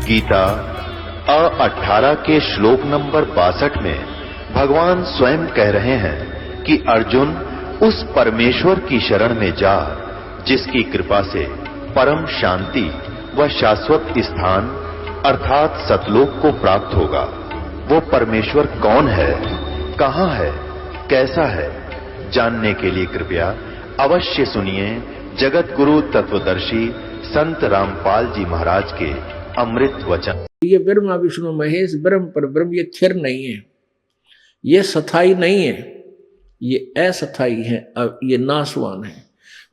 गीता 18 के श्लोक नंबर 62 में भगवान स्वयं कह रहे हैं कि अर्जुन उस परमेश्वर की शरण में जा जिसकी कृपा से परम शांति व शाश्वत स्थान अर्थात सतलोक को प्राप्त होगा। वो परमेश्वर कौन है, कहां है, कैसा है, जानने के लिए कृपया अवश्य सुनिए जगत गुरु तत्वदर्शी संत रामपाल जी महाराज के अमृत वचन। ये ब्रह्मा विष्णु महेश ब्रह्म पर ब्रह्म ये थिर नहीं है, ये स्थाई नहीं है, ये अस्थाई है, अब ये नाशवान है।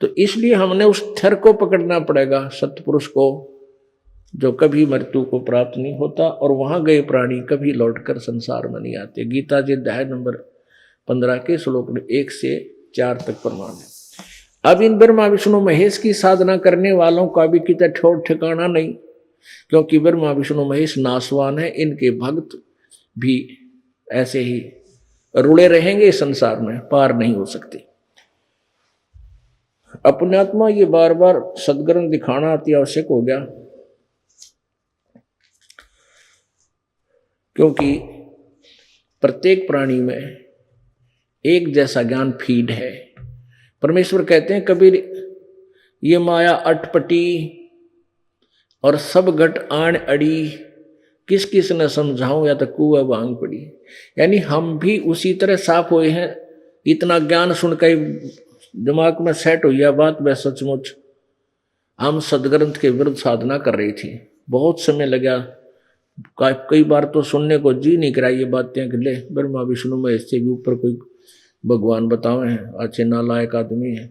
तो इसलिए हमने उस थिर को पकड़ना पड़ेगा, सतपुरुष को, जो कभी मृत्यु को प्राप्त नहीं होता और वहां गए प्राणी कभी लौटकर संसार में नहीं आते। गीता जी अध्याय नंबर 15 के श्लोक 1 से 4 तक प्रमाण है। अब इन ब्रह्मा विष्णु महेश की साधना करने वालों का भी कितना ठोर ठिकाना नहीं, क्योंकि ब्रह्मा विष्णु महेश नाशवान है। इनके भक्त भी ऐसे ही रुड़े रहेंगे संसार में, पार नहीं हो सकते। अपने आत्मा ये बार बार सदग्रंथ दिखाना अति आवश्यक हो गया, क्योंकि प्रत्येक प्राणी में एक जैसा ज्ञान फीड है। परमेश्वर कहते हैं कबीर, ये माया अटपटी और सब घट आण अड़ी, किस किस न समझाऊं या तो कुआ भांग पड़ी। यानी हम भी उसी तरह साफ हुए हैं। इतना ज्ञान सुनकर दिमाग में सेट हुई बात, वह सचमुच हम सदग्रंथ के विरुद्ध साधना कर रही थी। बहुत समय लगा, कई बार तो सुनने को जी नहीं करा ये बातें कि ले ब्रह्मा विष्णु में इससे भी ऊपर कोई भगवान बतावे हैं, अच्छे नालायक आदमी है।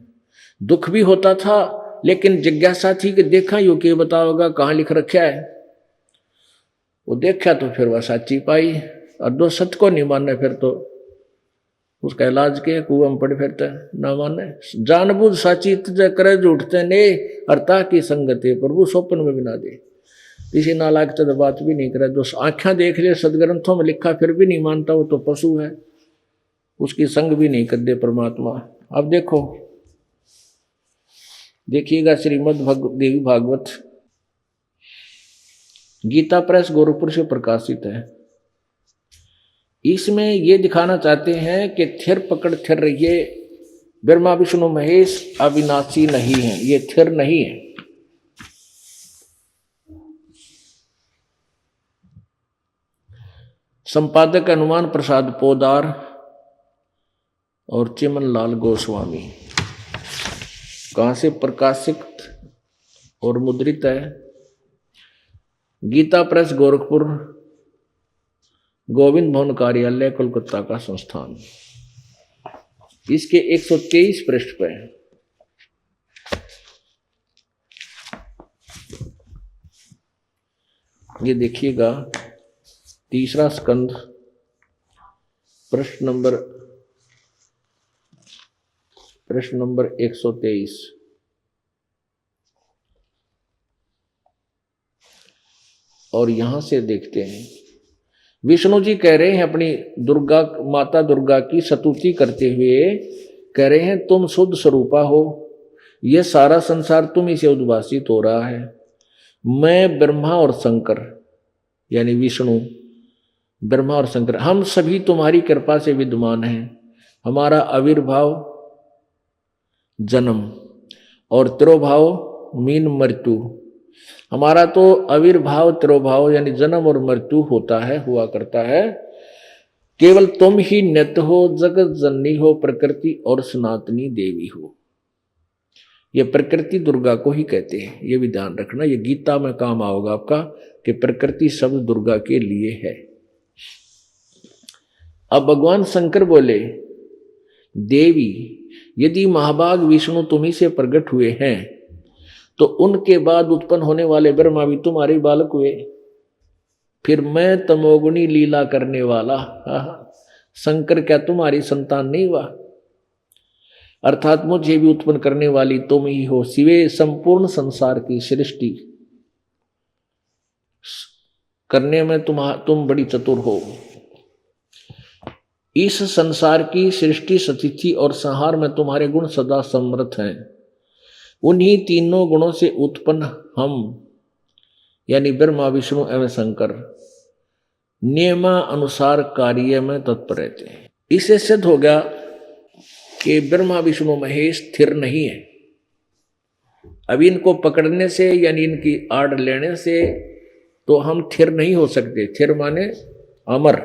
दुख भी होता था, लेकिन जिज्ञासा थी कि देखा यो के बताओगा, कहाँ लिख रखा है। वो देखा तो फिर वह सच्ची पाई, और दो सत्य को नहीं माने फिर तो उसका इलाज के कुआं में पड़ फिरते ना माने। जानबूझ साची तुझे करे झूठते ने अरता की संगते प्रभु स्वप्न में भी ना दे। किसी नालायक तो बात भी नहीं करे, जो आंखें देख ले सदग्रंथों में लिखा फिर भी नहीं मानता, वो तो पशु है, उसकी संग भी नहीं कर दे परमात्मा। अब देखिएगा श्रीमद् देवी भागवत गीता प्रेस गोरखपुर से प्रकाशित है। इसमें ये दिखाना चाहते हैं कि थिर पकड़ थिर रहिए, ब्रह्मा विष्णु महेश अविनाशी नहीं है, ये थिर नहीं है। संपादक हनुमान प्रसाद पोदार और चिमन लाल गोस्वामी। कहाँ से प्रकाशित और मुद्रित है? गीता प्रेस गोरखपुर, गोविंद भवन कार्यालय कोलकाता का संस्थान। इसके 123 पृष्ठ पे है। ये देखिएगा, तीसरा स्कंद प्रश्न नंबर 123। और यहां से देखते हैं, विष्णु जी कह रहे हैं अपनी दुर्गा माता दुर्गा की स्तुति करते हुए, कह रहे हैं तुम शुद्ध स्वरूपा हो, यह सारा संसार तुम ही से उद्भासित हो रहा है। मैं ब्रह्मा और शंकर, यानी विष्णु ब्रह्मा और शंकर, हम सभी तुम्हारी कृपा से विद्यमान हैं। हमारा आविर्भाव जन्म और तिरोभाव मीन मृत्यु, हमारा तो आविर्भाव तिरोभाव यानी जन्म और मृत्यु होता है, हुआ करता है। केवल तुम ही नित्य हो, जगत जननी हो, प्रकृति और सनातनी देवी हो। ये प्रकृति दुर्गा को ही कहते हैं, ये भी ध्यान रखना। ये गीता में काम आओगा आपका कि प्रकृति शब्द दुर्गा के लिए है। अब भगवान शंकर बोले, देवी यदि महाभाग विष्णु तुम्ही से प्रकट हुए हैं, तो उनके बाद उत्पन्न होने वाले ब्रह्मा भी तुम्हारे बालक हुए। फिर मैं तमोगुणी लीला करने वाला शंकर क्या तुम्हारी संतान नहीं हुआ? अर्थात मुझे भी उत्पन्न करने वाली तुम ही हो। सिवे संपूर्ण संसार की सृष्टि करने में तुम बड़ी चतुर हो। इस संसार की सृष्टि स्थिति और संहार में तुम्हारे गुण सदा समर्थ हैं। उन्हीं तीनों गुणों से उत्पन्न हम यानी ब्रह्मा विष्णु एवं शंकर नियमानुसार कार्य में तत्पर रहते हैं। इससे सिद्ध हो गया कि ब्रह्मा विष्णु महेश स्थिर नहीं है। अब इनको पकड़ने से यानी इनकी आड़ लेने से तो हम थिर नहीं हो सकते। थिर माने अमर,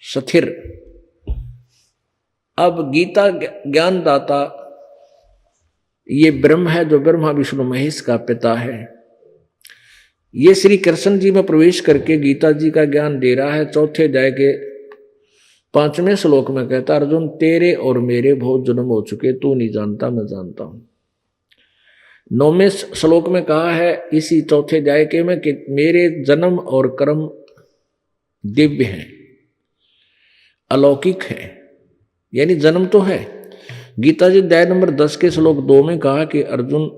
स्थिर। अब गीता ज्ञानदाता ये ब्रह्म है जो ब्रह्मा विष्णु महेश का पिता है। ये श्री कृष्ण जी में प्रवेश करके गीता जी का ज्ञान दे रहा है। चौथे अध्याय के 5वें श्लोक में कहता, अर्जुन तेरे और मेरे बहुत जन्म हो चुके, तू नहीं जानता मैं जानता हूं। 9वें श्लोक में कहा है इसी चौथे अध्याय के में कि मेरे जन्म और कर्म दिव्य हैं, अलौकिक है, यानी जन्म तो है। गीता जी अध्याय नंबर 10 के श्लोक 2 में कहा कि अर्जुन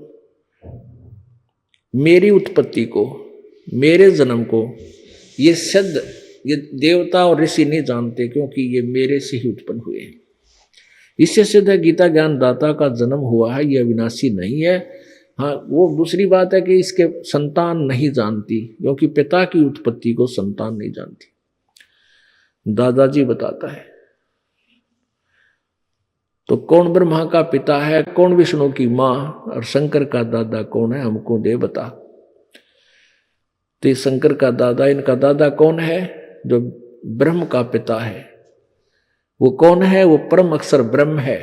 मेरी उत्पत्ति को, मेरे जन्म को ये सिद्ध, ये देवता और ऋषि नहीं जानते क्योंकि ये मेरे से ही उत्पन्न हुए हैं। इससे सिद्ध है गीता ज्ञानदाता का जन्म हुआ है, ये अविनाशी नहीं है। हाँ, वो दूसरी बात है कि इसके संतान नहीं जानती, क्योंकि पिता की उत्पत्ति को संतान नहीं जानती। दादाजी बताता है तो कौन ब्रह्मा का पिता है, कौन विष्णु की माँ और शंकर का दादा कौन है, हमको दे बता। तो शंकर का दादा, इनका दादा कौन है? जो ब्रह्म का पिता है। वो कौन है? वो परम अक्षर ब्रह्म है,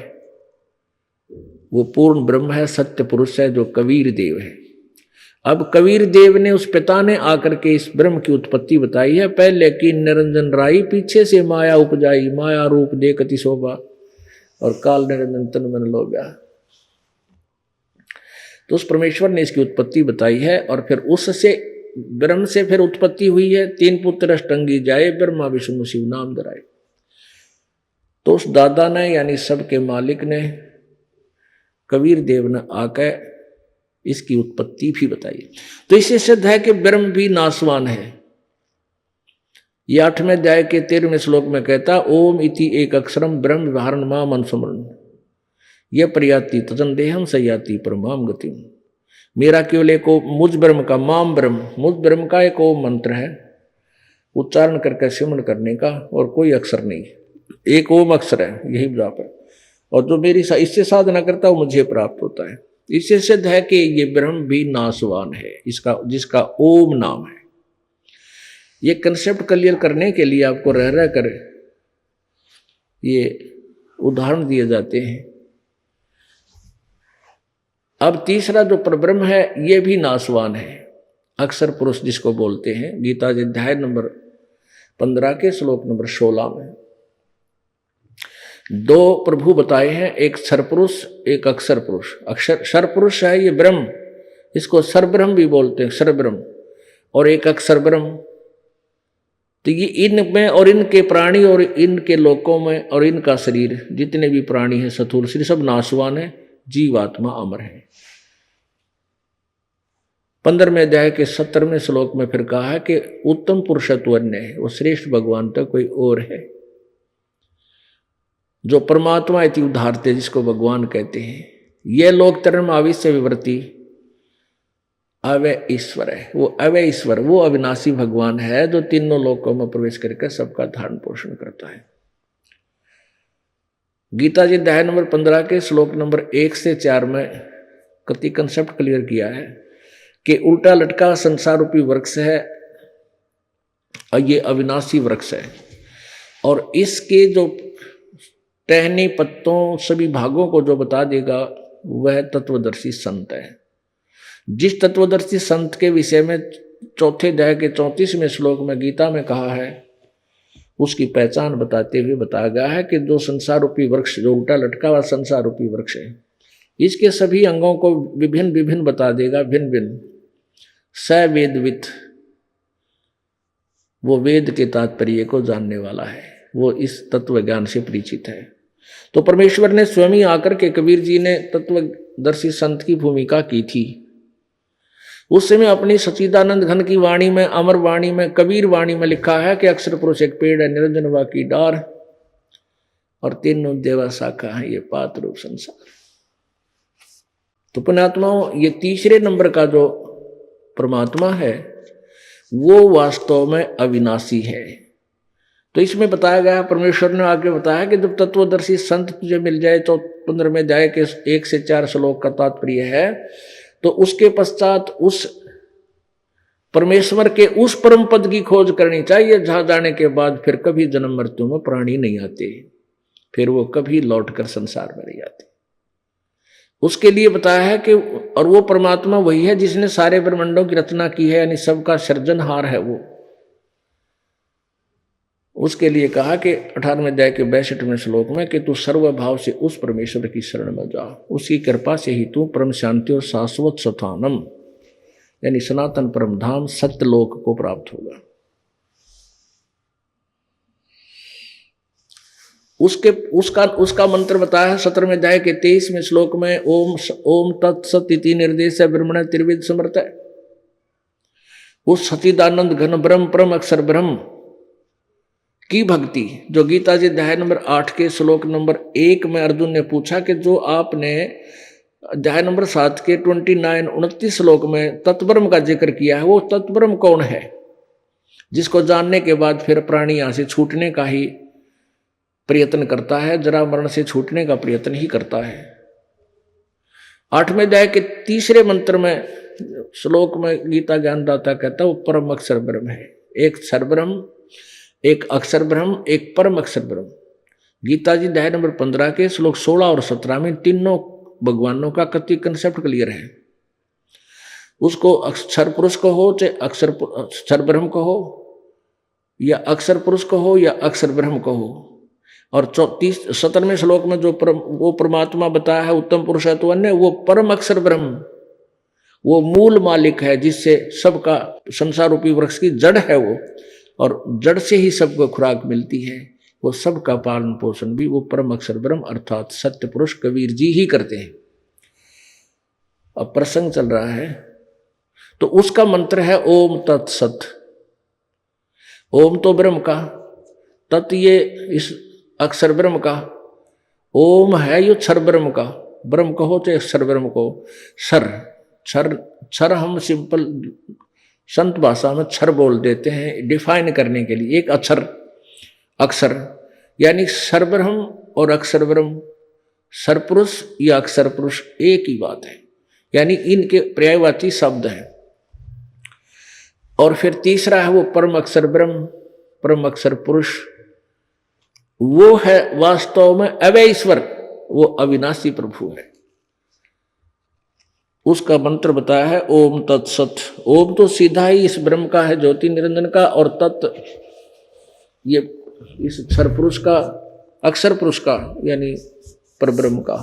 वो पूर्ण ब्रह्म है, सत्य पुरुष है, जो कबीर देव है। अब कबीर देव ने, उस पिता ने आकर के इस ब्रह्म की उत्पत्ति बताई है। पहले की निरंजन राई, पीछे से माया उपजाई, माया रूप देखती शोभा, और काल निरंजन तन मन लोभ्या। तो उस परमेश्वर ने इसकी उत्पत्ति बताई है। और फिर उससे, ब्रह्म से फिर उत्पत्ति हुई है। 3 पुत्र अष्टंगी जाए, ब्रह्मा विष्णु शिव नाम धराए। तो उस दादा ने, यानी सबके मालिक ने, कबीर देव ने आकर इसकी उत्पत्ति भी बताई। तो इससे सिद्ध है कि ब्रह्म भी नाशवान है। ये 8वें अध्याय के 13वें श्लोक में कहता, ओम इति एक अक्षरम ब्रह्म व्यवहारण माम अनुस्मरण यह प्रयाति तजन देहम सयाति परमाम गतिम। मेरा केवल एक मुझ ब्रह्म का, माम ब्रह्म, मुझ ब्रह्म का एक ओम मंत्र है, उच्चारण करके सिमरण करने का, और कोई अक्षर नहीं, एक ओम अक्षर है, यही जाप है। और जो मेरी इससे साधना करता है वो मुझे प्राप्त होता है। इससे सिद्ध है कि ये ब्रह्म भी नाशवान है, इसका, जिसका ओम नाम है। ये कंसेप्ट क्लियर करने के लिए आपको रह रह कर ये उदाहरण दिए जाते हैं। अब तीसरा जो परब्रह्म है, ये भी नाशवान है, अक्षर पुरुष जिसको बोलते हैं। गीता जी अध्याय नंबर 15 के श्लोक नंबर 16 में 2 प्रभु बताए हैं, एक क्षर पुरुष, एक अक्षर पुरुष। अक्षर क्षर पुरुष है ये ब्रह्म, इसको सर्वब्रह्म भी बोलते हैं, सर्वब्रह्म, और एक अक्षर ब्रह्म। तो ये इनमें और इनके प्राणी और इनके लोकों में और इनका शरीर, जितने भी प्राणी हैं स्थूल शरीर, सब नाशवान है, जीवात्मा अमर है। 15वें अध्याय के 17वें श्लोक में फिर कहा है कि उत्तम पुरुषत्व अन्य है, वो श्रेष्ठ भगवान तो कोई और है। जो परमात्मा इति उदाहरते, जिसको भगवान कहते हैं, यह लोक तरम आविश्य विवृत्ति अवय ईश्वर है। वो अवय ईश्वर, वो अविनाशी भगवान है, जो तीनों लोकों में प्रवेश करके सबका धारण पोषण करता है। गीता जी अध्याय नंबर 15 के श्लोक नंबर 1 से 4 में कति कंसेप्ट क्लियर किया है कि उल्टा लटका संसार रूपी वृक्ष है, और ये अविनाशी वृक्ष है, और इसके जो टहनी पत्तों सभी भागों को जो बता देगा वह तत्वदर्शी संत है। जिस तत्वदर्शी संत के विषय में 4थे अध्याय के 34वें श्लोक में गीता में कहा है, उसकी पहचान बताते हुए बताया गया है कि जो संसार रूपी वृक्ष, जो उल्टा लटका हुआ संसार रूपी वृक्ष है, इसके सभी अंगों को विभिन्न विभिन्न बता देगा, भिन्न भिन्न। स वेदवित, वो वेद के तात्पर्य को जानने वाला है, वो इस तत्व ज्ञान से परिचित है। तो परमेश्वर ने स्वयं ही आकर के, कबीर जी ने तत्वदर्शी संत की भूमिका की थी। उस समय अपनी सच्चिदानंद घन की वाणी में, अमर वाणी में, कबीर वाणी में लिखा है कि अक्षर पुरुष एक पेड़ है, निरंजन वा की डार, और तीनों देवा शाखा है, ये पात रूप संसार। तो पुण्यात्माओं, ये तीसरे नंबर का जो परमात्मा है वो वास्तव में अविनाशी है। तो इसमें बताया गया, परमेश्वर ने आगे बताया कि जब तत्वदर्शी संत तुझे मिल जाए, तो 15 में जाए कि 1 से 4 श्लोक का तात्पर्य है, तो उसके पश्चात उस परमेश्वर के उस परम पद की खोज करनी चाहिए जहां जाने के बाद फिर कभी जन्म मृत्यु में प्राणी नहीं आते, फिर वो कभी लौटकर संसार में नहीं आते। उसके लिए बताया है कि और वो परमात्मा वही है जिसने सारे ब्रह्मांडों की रचना की है, यानी सबका सृजनहार है वो। उसके लिए कहा कि 18वें अध्याय के 62वें श्लोक में कि तू सर्वभाव से उस परमेश्वर की शरण में जा, उसकी कृपा से ही तू परम शांति और शाश्वत स्थानम यानी सनातन परम धाम सत्यलोक को प्राप्त होगा। उसका मंत्र बताया है 17वें अध्याय के 23वें श्लोक में, ओम तत्सत इति निर्देश ब्रह्मण त्रिविध समर्थ। उस सचिदानंद घन ब्रह्म परम अक्षर ब्रह्म की भक्ति जो गीता जी अध्याय नंबर 8 के श्लोक नंबर 1 में अर्जुन ने पूछा कि जो आपने अध्याय नंबर 7 के 29 श्लोक में तत्ब्रह्म का जिक्र किया है, वो तत्ब्रह्म कौन है जिसको जानने के बाद फिर प्राणी यहां से छूटने का ही प्रयत्न करता है, जरा मरण से छूटने का प्रयत्न ही करता है। 8वें अध्याय के 3 मंत्र में श्लोक में गीता ज्ञानदाता कहता है वो परम अक्षर ब्रह्म है। एक क्षर ब्रह्म, एक अक्षर ब्रह्म, एक परम अक्षर ब्रह्म। गीता जी अध्याय नंबर 15 के श्लोक 16 और 17 में तीनों भगवानों का कति कंसेप्ट क्लियर है। उसको अक्षर पुरुष को हो चाहे अक्षर ब्रह्म को हो, या अक्षर पुरुष को हो या अक्षर ब्रह्म को हो। और 17वें श्लोक में जो वो परमात्मा बताया है उत्तम पुरुष है तो अन्य, वो परम अक्षर ब्रह्म, वो मूल मालिक है जिससे सबका संसार रूपी वृक्ष की जड़ है वो, और जड़ से ही सबको खुराक मिलती है। वो सबका पालन पोषण भी वो परम अक्षर ब्रह्म अर्थात सत्य पुरुष कबीर जी ही करते हैं। अब प्रसंग चल रहा है तो उसका मंत्र है ओम तत्सत। ओम तो ब्रह्म का, तत् ये इस अक्षर ब्रह्म का, ओम है ये क्षर ब्रह्म का। ब्रह्म कहो चाहे अक्षर ब्रह्म को, क्षर हम सिंपल संत भाषा में क्षर बोल देते हैं डिफाइन करने के लिए। एक अक्षर यानी क्षर ब्रह्म और अक्षर ब्रह्म, सरपुरुष या अक्षर पुरुष एक ही बात है, यानी इनके पर्यायवाची शब्द है। और फिर तीसरा है वो परम अक्षर ब्रह्म, परम अक्षर पुरुष, वो है वास्तव में अव्यय ईश्वर, वो अविनाशी प्रभु है। उसका मंत्र बताया है ओम तत्सत। ओम तो सीधा ही इस ब्रह्म का है, ज्योति निरंजन का, और तत् ये इस अक्षर पुरुष का, अक्षर पुरुष का यानी परब्रह्म का,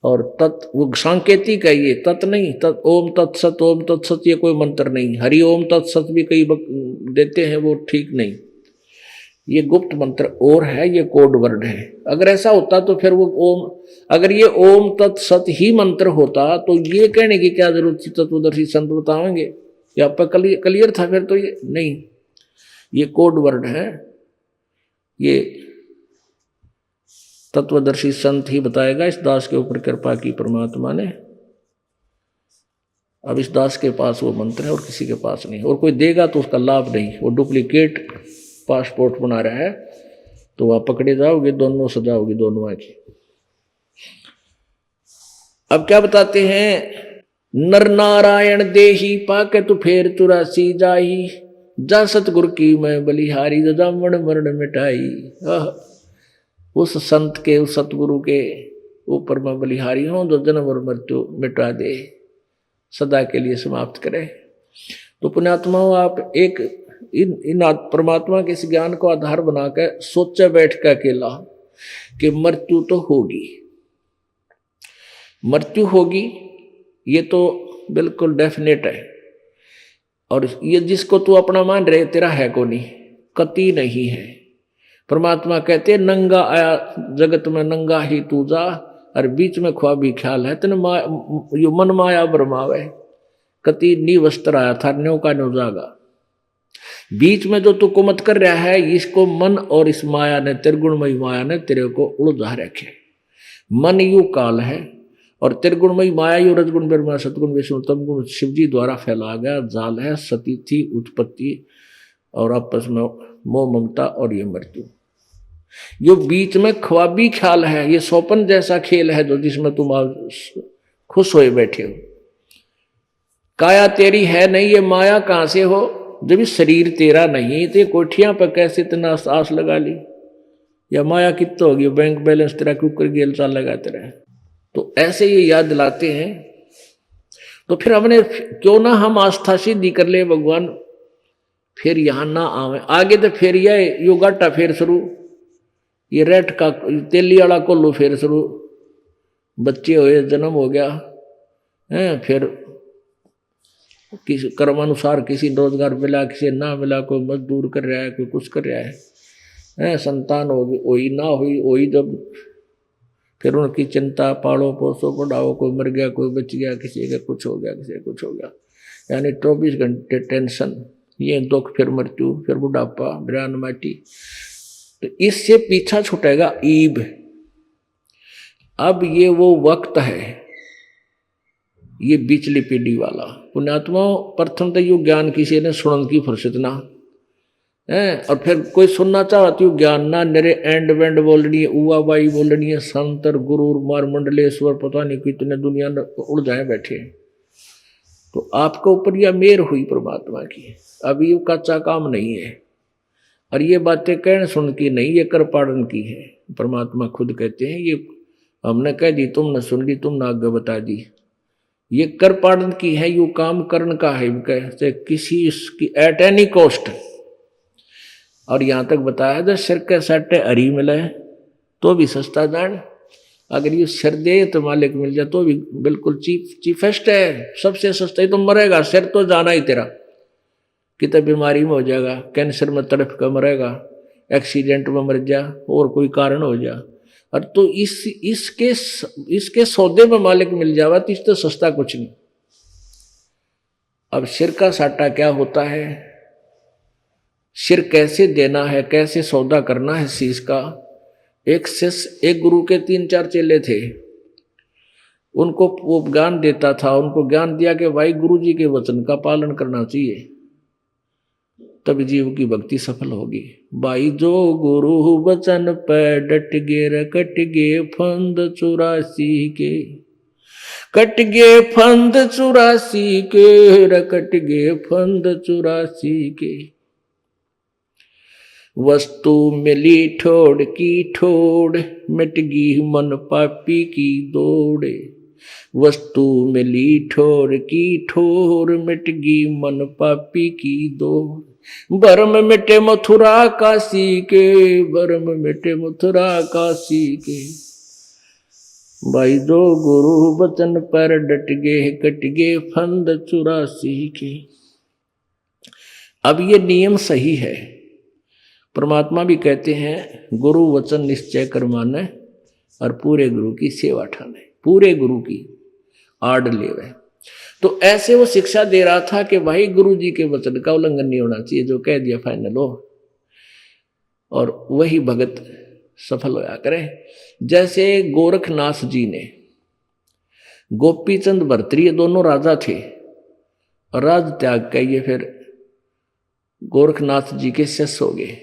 और तत् वो सांकेतिक है, ये तत् नहीं। ओम तत्सत ये कोई मंत्र नहीं। हरि ओम तत्सत भी कई देते हैं, वो ठीक नहीं, ये गुप्त मंत्र और है, ये कोड वर्ड है। अगर ऐसा होता तो फिर वो ओम, अगर ये ओम तत्सत ही मंत्र होता तो ये कहने की क्या जरूरत थी, तत्वदर्शी संत बताएंगे, या आप क्लियर था फिर तो ये नहीं, ये कोड वर्ड है, ये तत्वदर्शी संत ही बताएगा। इस दास के ऊपर कृपा की परमात्मा ने। अब इस दास के पास वो मंत्र है और किसी के पास नहीं, और कोई देगा तो उसका लाभ नहीं। वो डुप्लीकेट पासपोर्ट बना रहा है तो वह पकड़े जाओगे, दोनों सजाओगे दोनों आंखें। अब क्या बताते हैं, नर नारायण देही पाके तू फेर तुरासी जाही, जा सतगुरु की मैं बलिहारी, जा मरण मरण मिटाई। उस संत के, उस सतगुरु के ऊपर मैं बलिहारी हूं जो जन्म और मृत्यु मिटा दे, सदा के लिए समाप्त करे। तो पुण्यात्माओं, आप एक इन परमात्मा के इस ज्ञान को आधार बनाकर सोचे बैठ कर अकेला कि मृत्यु तो होगी, मृत्यु होगी, ये तो बिल्कुल डेफिनेट है। और ये जिसको तू अपना मान रहे तेरा है को नहीं, कति नहीं है। परमात्मा कहते नंगा आया जगत में नंगा ही तू जा, और बीच में ख्वाबी ख्याल है तेने यो मन माया भरमावे, कति नी वस्त्र आया था न्यो का न्यो जागा। बीच में जो तू कुमत कर रहा है, इसको मन और इस माया ने, त्रिगुणमयी माया ने तेरे को उलझा रखे। मन यू काल है और त्रिगुणमयी माया यो रजगुण ब्रह्मा सतगुण विष्णु तम गुण शिव जी द्वारा फैला गया जाल है सती थी उत्पत्ति और आपस में मोह ममता और ये मृत्यु। यो बीच में ख्वाबी ख्याल है, ये स्वप्न जैसा खेल है जो जिसमें तुम खुश होए बैठे हो। काया तेरी है नहीं, ये माया कहां से हो, जब ये शरीर तेरा नहीं तो कोठियां पर कैसे इतना आस लगा ली, या माया कितना होगी, बैंक बैलेंस तेरा कुकर गेल चाल लगाते रहे। तो ऐसे ये याद दिलाते हैं। तो फिर हमने क्यों ना हम आस्था सिद्धि कर ले भगवान, फिर यहां ना आवे आगे, तो फिर यह योगाटा फिर शुरू, ये रेट का तेली वाला कोल्लू फिर शुरू, बच्चे हुए जन्म हो गया है, फिर किसी कर्मानुसार किसी रोजगार मिला किसी ना मिला, कोई मजदूर कर रहा है कोई कुछ कर रहा है, संतान होगी वही ना हुई वही, जब फिर उनकी चिंता, पालो पोसो पढ़ाओ, कोई मर गया कोई बच गया, किसी का कुछ हो गया किसी का कुछ हो गया, यानी 24 घंटे टेंशन, ये दुख, फिर मृत्यु, फिर बुढ़ापा, बिरान माटी। तो इससे पीछा छूटेगा ईब। अब ये वो वक्त है, ये बिचली पीढ़ी वाला। पुण्यात्मा प्रथम तो यू ज्ञान किसी ने सुनन की फुर्सत ना है, और फिर कोई सुनना चाहती हूँ ज्ञान ना, मेरे एंड वेंड बोलनी है, उवा बाई बोलनी है, संतर गुरु मार मंडलेश्वर पता नहीं कितने दुनिया में उड़ जाए बैठे। तो आपके ऊपर यह मेर हुई परमात्मा की, अभी ये कच्चा काम नहीं है, और ये बातें कहने सुन की नहीं, ये कर पाड़न की है। परमात्मा खुद कहते हैं ये हमने कह दी तुम न सुन ली, तुम न आगे बता दी, ये कर पाड़न की है, यू काम करन का है, कहते किसी की एट एनी कॉस्ट। और यहाँ तक बताया जो सिर के सट्टे हरी मिले तो भी सस्ता जान, अगर ये सिर दे तो मालिक मिल जाए तो भी बिल्कुल चीफेस्ट है, सबसे सस्ता ही। तो मरेगा सिर तो जाना ही तेरा, कितने बीमारी में हो जाएगा, कैंसर में तड़प कर मरेगा, एक्सीडेंट में मर जा और कोई कारण हो जा, और तो इसके सौदे में मालिक मिल जावा तो इससे सस्ता कुछ नहीं। अब सिर का साटा क्या होता है, सिर कैसे देना है, कैसे सौदा करना है चीज का। एक गुरु के 3-4 चेले थे, उनको वो ज्ञान देता था, उनको ज्ञान दिया कि भाई गुरु जी के वचन का पालन करना चाहिए, तब जीव की भक्ति सफल होगी। भाई जो गुरु वचन पे डट गे रकट गे फंद 84 के, कट गे फंद 84 के, रकट गे फंद 84 के। वस्तु मिली ठोड़ की ठोड़, मिट गई मन पापी की दौड़े। वस्तु मिली ठोर की ठोर, मिट गई मन पापी की दौड़। भरम मिटे मथुरा काशी के, भरम मिटे मथुरा काशी के। भाई जो गुरु वचन पर डट गे, कट गे फंद 84 के। अब ये नियम सही है, परमात्मा भी कहते हैं गुरु वचन निश्चय कर माने, और पूरे गुरु की सेवा ठाने, पूरे गुरु की आड़ लेवे। तो ऐसे वो शिक्षा दे रहा था कि भाई गुरु जी के वचन का उल्लंघन नहीं होना चाहिए, जो कह दिया फाइनल हो, और वही भगत सफल होया करे। जैसे गोरखनाथ जी ने, गोपीचंद भर्तृहरि दोनों राजा थे, और राज त्याग के ये फिर गोरखनाथ जी के शिष्य हो गए।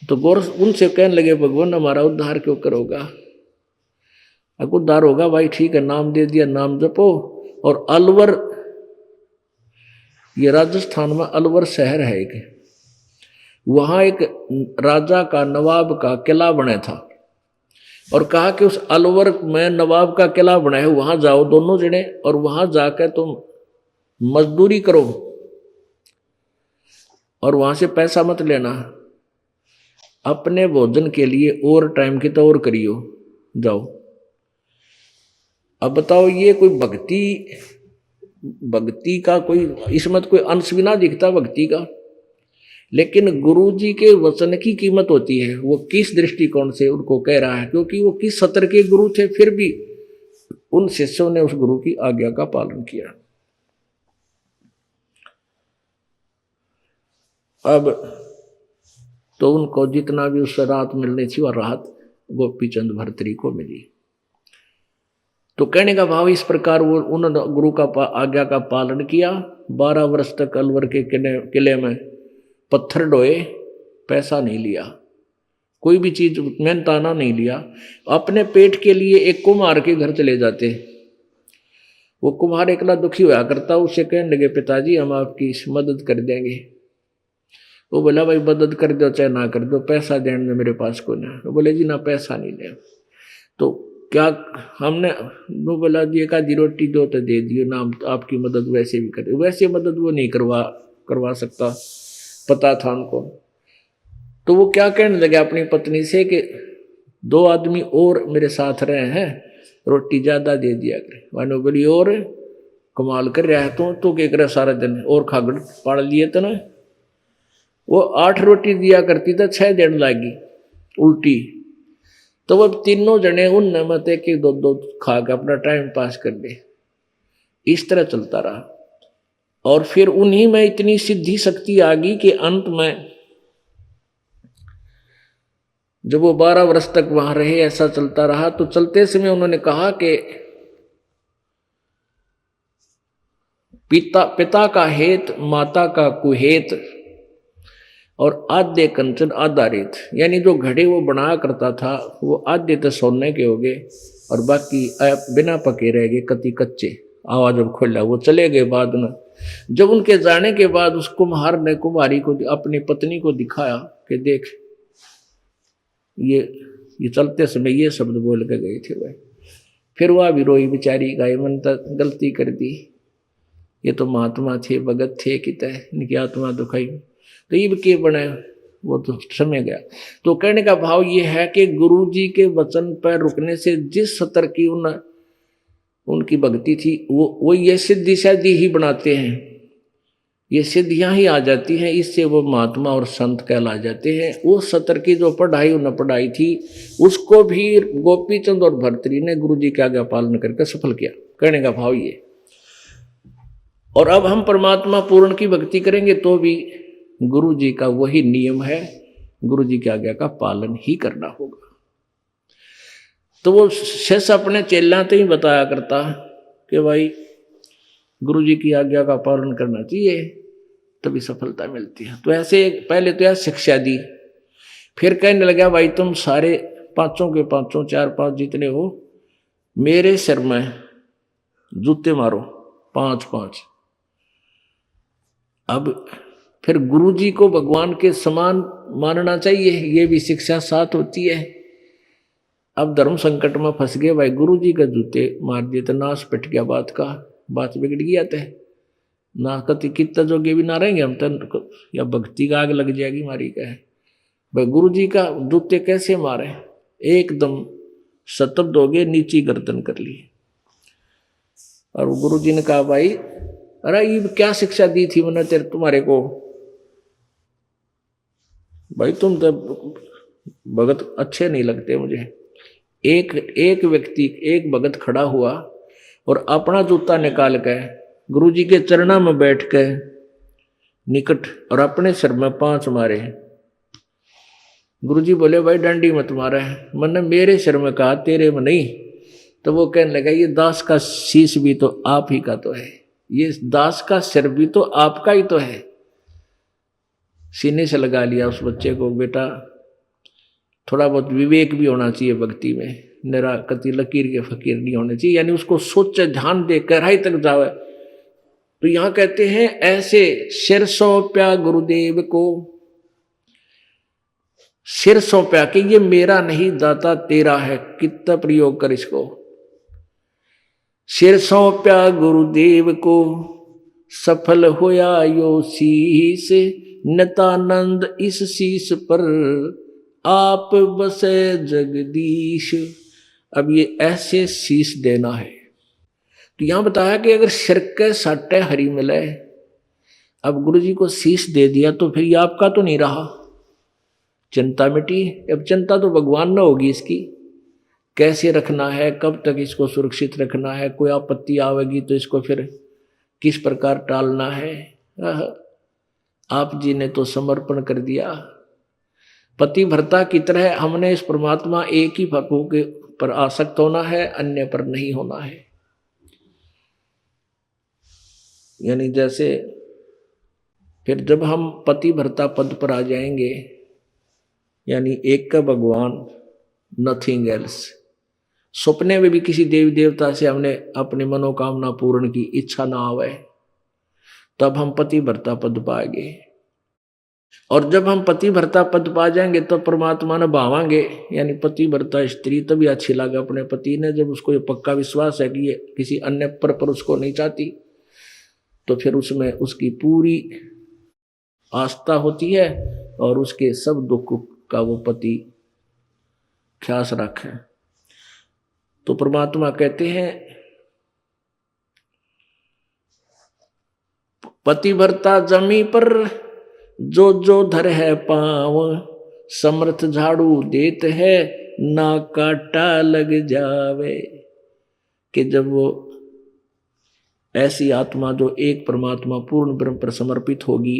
तो गोरख उनसे कहने लगे भगवान हमारा उद्धार क्यों करोगा। अब उद्धार होगा भाई ठीक है, नाम दे दिया, नाम जपो। और अलवर, ये राजस्थान में अलवर शहर है एक, वहां एक राजा का नवाब का किला बना था, और कहा कि उस अलवर में नवाब का किला बना है, वहां जाओ दोनों जने, और वहां जाकर तुम मजदूरी करो, और वहां से पैसा मत लेना, अपने भोजन के लिए और टाइम की तो और करियो जाओ। अब बताओ ये कोई भक्ति का कोई इसमें कोई अंश भी ना दिखता भक्ति का, लेकिन गुरु जी के वचन की कीमत होती है। वो किस दृष्टिकोण से उनको कह रहा है, क्योंकि वो किस सत्र के गुरु थे, फिर भी उन शिष्यों ने उस गुरु की आज्ञा का पालन किया। अब तो उनको जितना भी उससे राहत मिलनी थी, वह राहत गोपीचंद भर्तृहरि को मिली। तो कहने का भाव इस प्रकार वो उन्होंने गुरु का आज्ञा का पालन किया। 12 वर्ष तक अलवर के किले में पत्थर ढोए, पैसा नहीं लिया, कोई भी चीज मेहनताना नहीं लिया। अपने पेट के लिए एक कुम्हार के घर चले जाते। वो कुम्हार एकला दुखी होया करता, उससे कहने लगे पिताजी हम आपकी मदद कर देंगे। वो बोला भाई मदद कर दो चाहे ना कर दो, पैसा देने में मेरे पास को ना। वो बोले जी ना पैसा नहीं दे। तो क्या हमने, वो बोला जी एक आधी रोटी दो तो दे दियो ना, हम आपकी मदद वैसे भी कर, वैसे मदद वो नहीं करवा सकता, पता था उनको। तो वो क्या कहने लगे अपनी पत्नी से कि 2 आदमी और मेरे साथ रहे हैं, रोटी ज्यादा दे दिया करे। मानो बोली और कमाल कर रहा है तो क्या करे सारा दिन, और खागड़ पाड़ लिए तो ना। वो 8 रोटी दिया करती था, 6 दिन लागी उल्टी। तो वो तीनों जने उन मत एक 2 खा के अपना टाइम पास कर दे। इस तरह चलता रहा और फिर उन्हीं में इतनी सिद्धि शक्ति आ गई कि अंत में जब वो 12 वर्ष तक वहां रहे, ऐसा चलता रहा। तो चलते समय उन्होंने कहा कि पिता का हेत माता का कुहेत और आधे कंचन आधा रेत, यानी जो घड़े वो बनाया करता था वो आधे तो सोने के हो गए और बाकी बिना पके रह गए, कति कच्चे। आवाज जब खोला वो चले गए। बाद में जब उनके जाने के बाद उस कुम्हार ने कुम्हारी को अपनी पत्नी को दिखाया कि देख ये चलते समय ये शब्द बोल के गए थे भाई। फिर वह भी रोई बेचारी, गाय मन तक गलती कर दी, ये तो महात्मा थे, भगत थे, कितने इनकी आत्मा दुखाई, तो ये के बने, वो तो समय गया। तो कहने का भाव ये है कि गुरु जी के वचन पर रुकने से जिस स्तर की उनकी भक्ति थी वो ये सिद्धि शादी ही बनाते हैं, ये सिद्धियां ही आ जाती हैं, इससे वो महात्मा और संत कहला जाते हैं। उस स्तर की जो पढ़ाई उन्हें पढ़ाई थी उसको भी गोपी चंद और भर्तृहरि ने गुरु जी के आज्ञा पालन करके सफल किया। कहने का भाव ये। और अब हम परमात्मा पूर्ण की भक्ति करेंगे तो भी गुरु जी का वही नियम है, गुरु जी की आज्ञा का पालन ही करना होगा। तो वो शेष अपने चेला तो ही बताया करता कि भाई गुरु जी की आज्ञा का पालन करना चाहिए तभी सफलता मिलती है। तो ऐसे पहले तो यह शिक्षा दी, फिर कहने लगा भाई तुम सारे 5 के 5 4-5 जितने हो मेरे सिर में जूते मारो 5-5। अब फिर गुरु जी को भगवान के समान मानना चाहिए, ये भी शिक्षा साथ होती है। अब धर्म संकट में फंस गए भाई, गुरु जी का जूते मार दिए तो नाश पिट गया, बात बिगड़ गया था ना। कति कितना जोगे भी ना रहेंगे हम तो, या भक्ति का आग लग जाएगी मारी का है भाई। गुरु जी का जूते कैसे मारे, एकदम शतब्द हो गए, नीची गर्दन कर ली। और गुरु जी ने कहा भाई अरे ये क्या शिक्षा दी थी मैंने तुम्हारे को भाई, तुम तो भगत अच्छे नहीं लगते मुझे। एक व्यक्ति एक भगत खड़ा हुआ और अपना जूता निकाल के गुरु जी के चरणों में बैठ के निकट और अपने सिर में 5 मारे। गुरु जी बोले भाई डंडी मत मारा है। मैंने मेरे सिर में कहा तेरे में नहीं। तो वो कहने लगा ये दास का शीश भी तो आप ही का तो है, ये दास का सिर भी तो आपका ही तो है। सीने से लगा लिया उस बच्चे को, बेटा थोड़ा बहुत विवेक भी होना चाहिए भक्ति में, निरा कति लकीर के फकीर नहीं होने चाहिए, यानी उसको सोचे ध्यान दे गहराई तक जावे। तो यहां कहते हैं ऐसे सिर सौंप्या गुरुदेव को, सिर सौंप्या कि ये मेरा नहीं दाता तेरा है, कितना प्रयोग कर इसको। सिर सौंप्या गुरुदेव को सफल होया यो शीस, नतानंद इस शीस पर आप बसे जगदीश। अब ये ऐसे शीश देना है। तो यहां बताया कि अगर सिर के साटे हरी मिले, अब गुरु जी को शीश दे दिया तो फिर ये आपका तो नहीं रहा, चिंता मिटी। अब चिंता तो भगवान न होगी इसकी, कैसे रखना है, कब तक इसको सुरक्षित रखना है, कोई आपत्ति आवेगी तो इसको फिर किस प्रकार टालना है। आप जी ने तो समर्पण कर दिया। पति भर्ता की तरह हमने इस परमात्मा एक ही पर आसक्त होना है, अन्य पर नहीं होना है। यानी जैसे फिर जब हम पति भर्ता पद पर आ जाएंगे, यानी एक का भगवान, नथिंग एल्स। सपने में भी किसी देवी देवता से हमने अपनी मनोकामना पूर्ण की, इच्छा ना आवे, तब हम पति भर्ता पद पाएंगे। और जब हम पति भर्ता पद पा जाएंगे तो परमात्मा ने भावांगे, यानी पति भर्ता स्त्री तभी अच्छी लगे अपने पति ने, जब उसको ये पक्का विश्वास है कि ये किसी अन्य पर उसको नहीं चाहती, तो फिर उसमें उसकी पूरी आस्था होती है और उसके सब दुख का वो पति ख्यास रखे। तो परमात्मा कहते हैं पति भर्ता जमी पर जो जो धर है पाँव, समर्थ झाड़ू देत है ना काटा लग जावे। कि जब वो ऐसी आत्मा जो एक परमात्मा पूर्ण ब्रह्म पर समर्पित होगी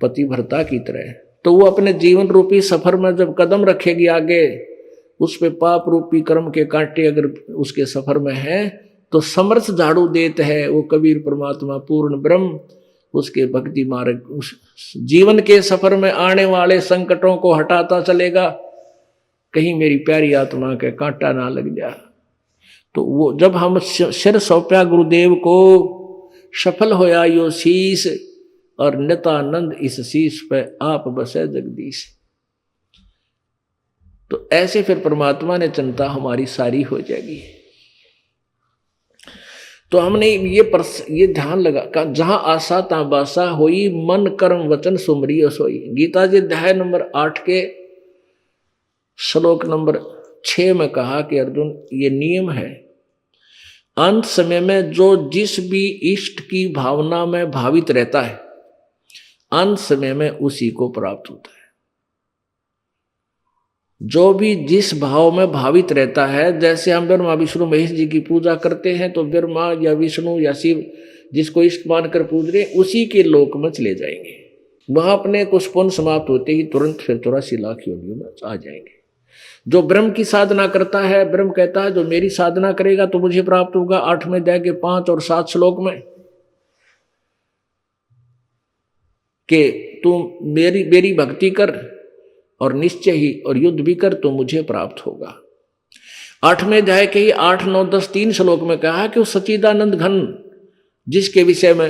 पति भर्ता की तरह, तो वो अपने जीवन रूपी सफर में जब कदम रखेगी आगे, उस पे पाप रूपी कर्म के कांटे अगर उसके सफर में है तो समर्थ झाड़ू देते है वो कबीर परमात्मा पूर्ण ब्रह्म, उसके भक्ति मार्ग, उस जीवन के सफर में आने वाले संकटों को हटाता चलेगा, कहीं मेरी प्यारी आत्मा के कांटा ना लग जा। तो वो जब हम सिर सौंपया गुरुदेव को, सफल होया यो शीश, और नितानंद इस शीश पे आप बसे जगदीश। तो ऐसे फिर परमात्मा ने चिंता हमारी सारी हो जाएगी। तो हमने ये ध्यान लगा, जहां आशा ता बासा होई, मन कर्म वचन सुमरी सोई। गीता जी अध्याय नंबर 8 के श्लोक नंबर 6 में कहा कि अर्जुन ये नियम है, अंत समय में जो जिस भी इष्ट की भावना में भावित रहता है अंत समय में उसी को प्राप्त होता है। जो भी जिस भाव में भावित रहता है, जैसे हम ब्रह्मा विष्णु महेश जी की पूजा करते हैं तो ब्रह्मा या विष्णु या शिव जिसको इष्ट मानकर पूज रहे उसी के लोक में चले जाएंगे। वहां अपने कुछ पुण्य समाप्त होते ही तुरंत फिर 84 लाख योनियों में आ जाएंगे। जो ब्रह्म की साधना करता है, ब्रह्म कहता है जो मेरी साधना करेगा तो मुझे प्राप्त होगा। 8वें अध्याय के 5 और 7 श्लोक में कि तू मेरी भक्ति कर और निश्चय ही और युद्ध भी कर तो मुझे प्राप्त होगा। 8वें अध्याय के ही 8, 9, 10 3 श्लोक में कहा कि वो सच्चिदानंद घन जिसके विषय में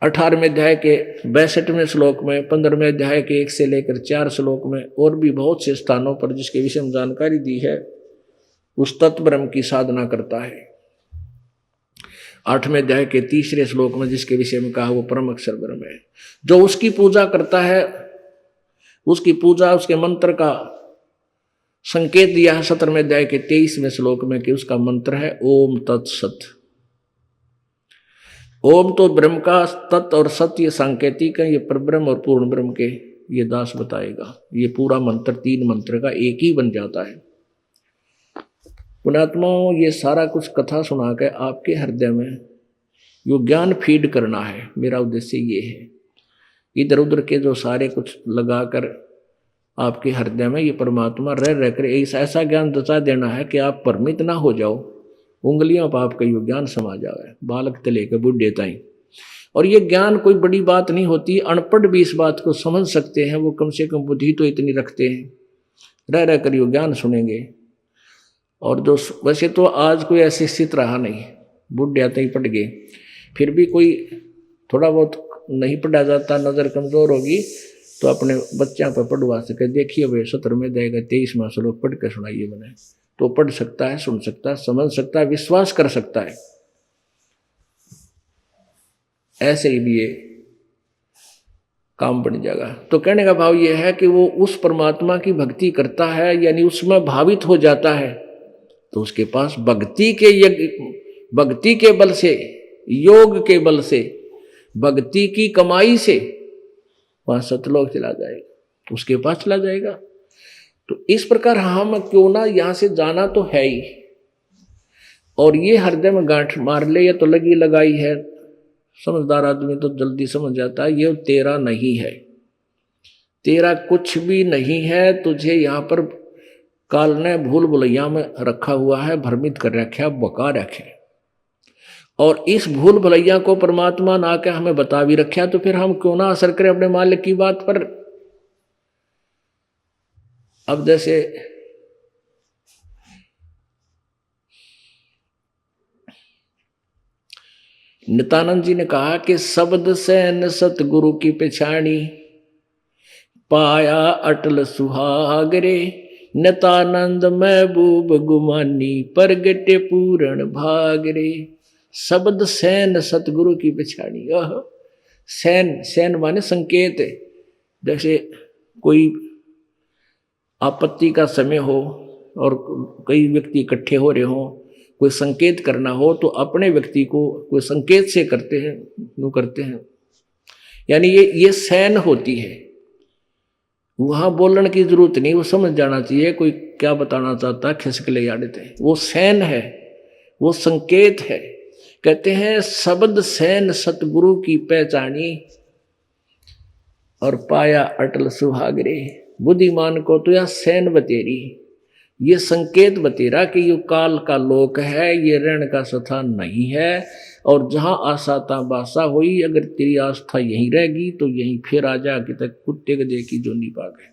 18वें अध्याय के 62वें श्लोक में, 15वें अध्याय के 1 से लेकर 4 श्लोक में और भी बहुत से स्थानों पर जिसके विषय में जानकारी दी है, उस तत्व ब्रह्म की साधना करता है। 8वें अध्याय के 3रे श्लोक में जिसके विषय में कहा वो परम अक्षर ब्रह्म है। जो उसकी पूजा करता है, उसकी पूजा, उसके मंत्र का संकेत दिया है 17वें अध्याय के 23वें श्लोक में कि उसका मंत्र है ओम तत्सत। ओम तो ब्रह्म का, तत् और सत्य सांकेतिक है, ये परब्रह्म और पूर्ण ब्रह्म के ये दास बताएगा। ये पूरा मंत्र 3 मंत्र का एक ही बन जाता है। पुण्यात्माओं, ये सारा कुछ कथा सुना के आपके हृदय में यो ज्ञान फीड करना है, मेरा उद्देश्य ये है। इधर उधर के जो सारे कुछ लगाकर आपके हृदय में ये परमात्मा रह कर ऐसा ज्ञान दचा देना है कि आप भ्रमित ना हो जाओ, उंगलियों पर आपका यो ज्ञान समा जाए, बालक से लेकर बुढ़े ताईं। और ये ज्ञान कोई बड़ी बात नहीं होती, अनपढ़ भी इस बात को समझ सकते हैं, वो कम से कम बुद्धि तो इतनी रखते हैं, रह कर यो ज्ञान सुनेंगे। और जो वैसे तो आज कोई ऐसी स्थिति रहा नहीं, बुढ़े आते ही पढ़ गए, फिर भी कोई थोड़ा बहुत नहीं पढ़ा जाता, नज़र कमज़ोर होगी तो अपने बच्चों पर पढ़वा सके। देखिए वे 17वें अध्याय का 23वां श्लोक पढ़ कर सुनाइए मैंने, तो पढ़ सकता है, सुन सकता है, समझ सकता है, विश्वास कर सकता है। ऐसे ही भी ये काम बन जाएगा। तो कहने का भाव ये है कि वो उस परमात्मा की भक्ति करता है, यानी उसमें भावित हो जाता है, तो उसके पास भक्ति के बल से, योग के बल से, भक्ति की कमाई से वहां सतलोक चला जाएगा, उसके पास चला जाएगा। तो इस प्रकार हम क्यों ना यहां से जाना तो है ही, और ये हृदय में गांठ मार ले, या तो लगी लगाई है, समझदार आदमी तो जल्दी समझ जाता है, ये तेरा नहीं है, तेरा कुछ भी नहीं है, तुझे यहाँ पर काल ने भूल भुलैया में रखा हुआ है, भ्रमित कर रखा, बका रखे। और इस भूल भुलैया को परमात्मा ना के हमें बता भी रखा, तो फिर हम क्यों ना असर करें अपने मालिक की बात पर। अब जैसे नित्यानंद जी ने कहा कि शब्द सैन सतगुरु की पेछाणी, पाया अटल सुहागरे, नित्यानंद महबूब गुमानी, परगटे पूर्ण भागरे। शब्द सैन सतगुरु की पेछाणी। सैन, सैन माने संकेत। जैसे कोई आपत्ति का समय हो और कई व्यक्ति इकट्ठे हो रहे हो, कोई संकेत करना हो तो अपने व्यक्ति को कोई संकेत से करते हैं, वो करते हैं। यानी ये सैन होती है। वहां बोलने की जरूरत नहीं, वो समझ जाना चाहिए कोई क्या बताना चाहता है, खिसक ले जाते हैं। वो सैन है, वो संकेत है। कहते हैं शब्द सैन सतगुरु की पहचानी, और पाया अटल सुहागरे। बुद्धिमान को तो यह सैन बतेरी, ये संकेत बतेरा कि ये काल का लोक है, ये ऋण का स्थान नहीं है। और जहां आसाता बासा हुई, अगर तेरी आस्था यहीं रहेगी तो यहीं फिर आ जा कि तक कुत्ते गधे की जो निपाग है।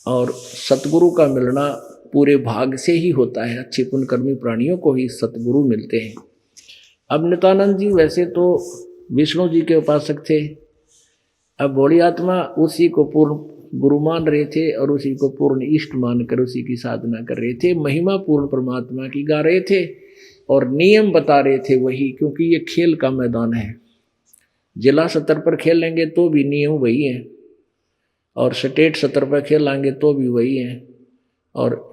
और सतगुरु का मिलना पूरे भाग से ही होता है। अच्छे पुण्यकर्मी प्राणियों को ही सतगुरु मिलते हैं। अब नित्यानंद जी वैसे तो विष्णु जी के उपासक थे, अब भोली आत्मा उसी को पूर्ण गुरु मान रहे थे और उसी को पूर्ण इष्ट मानकर उसी की साधना कर रहे थे। महिमा पूर्ण परमात्मा की गा रहे थे और नियम बता रहे थे वही, क्योंकि ये खेल का मैदान है। जिला स्तर पर खेलेंगे तो भी नियम वही है, और स्टेट स्तर पर खेलेंगे तो भी वही है, और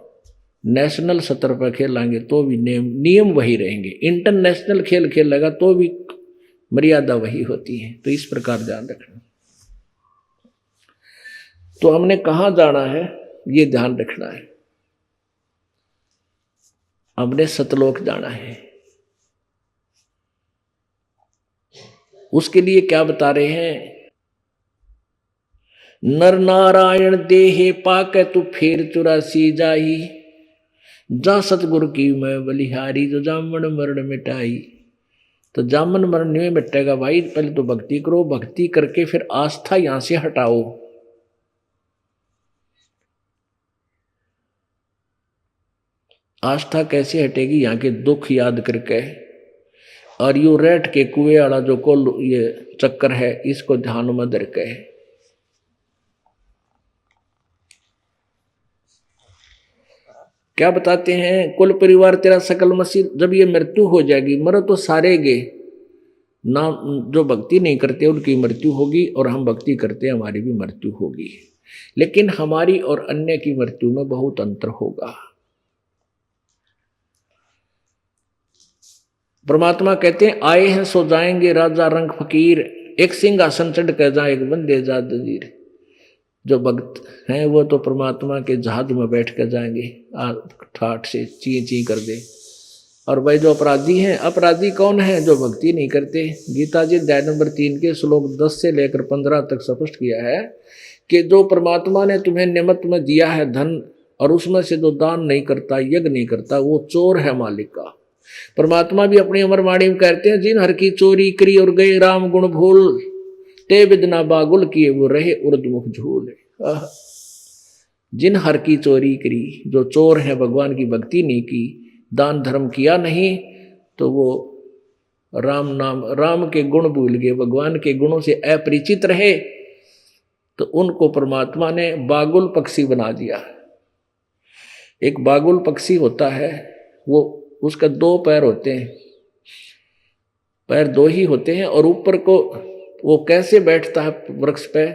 नेशनल स्तर पर खेलेंगे तो भी नियम वही रहेंगे। इंटरनेशनल खेल खेलेगा तो भी मर्यादा वही होती है। तो इस प्रकार ध्यान रखना। तो हमने कहाँ जाना है ये ध्यान रखना है। हमने सतलोक जाना है। उसके लिए क्या बता रहे हैं? नर नारायण देहे पाके तू फेर 84 जाही, जा सतगुरु की मैं बलिहारी, जो जामन मरण मिटाई। तो जामन मरण नहीं मिटेगा भाई, पहले तो भक्ति करो, भक्ति करके फिर आस्था यहां से हटाओ। आस्था कैसे हटेगी? यहाँ के दुख याद करके, और यू रेट के कुएं वाला जो कोल ये चक्कर है, इसको ध्यान में धर के। क्या बताते हैं? कुल परिवार तेरा सकल मसीह। जब ये मृत्यु हो जाएगी, मरो तो सारे गे ना, जो भक्ति नहीं करते उनकी मृत्यु होगी, और हम भक्ति करते हमारी भी मृत्यु होगी। लेकिन हमारी और अन्य की मृत्यु में बहुत अंतर होगा। परमात्मा कहते हैं आए हैं सो जाएंगे राजा रंग फकीर, एक सिंहासन चढ़ कर जाए एक बंदे जात जजीर। जो भक्त हैं वो तो परमात्मा के जहाज में बैठ कर जाएंगे, ठाठ से ची ची कर दे। और भाई जो अपराधी हैं, अपराधी कौन है? जो भक्ति नहीं करते। गीता जी अध्याय नंबर 3 के श्लोक 10 से लेकर 15 तक स्पष्ट किया है कि जो परमात्मा ने तुम्हें निमित्त में दिया है धन, और उसमें से जो दान नहीं करता, यज्ञ नहीं करता, वो चोर है मालिक का। परमात्मा भी अपनी अमरवाणी में कहते हैं, जिन हर की चोरी करी और गए राम गुण भूल, ते बिदना बागुल किए वो रहे उर्दमुख झूल। जिन हर की चोरी करी, जो चोर है, भगवान की भक्ति नहीं की, दान धर्म किया नहीं, तो वो राम नाम, राम के गुण भूल गए, भगवान के गुणों से अपरिचित रहे, तो उनको परमात्मा ने बागुल पक्षी बना दिया। एक बागुल पक्षी होता है, वो उसका 2 पैर होते हैं, पैर 2 ही होते हैं, और ऊपर को वो कैसे बैठता है वृक्ष पे?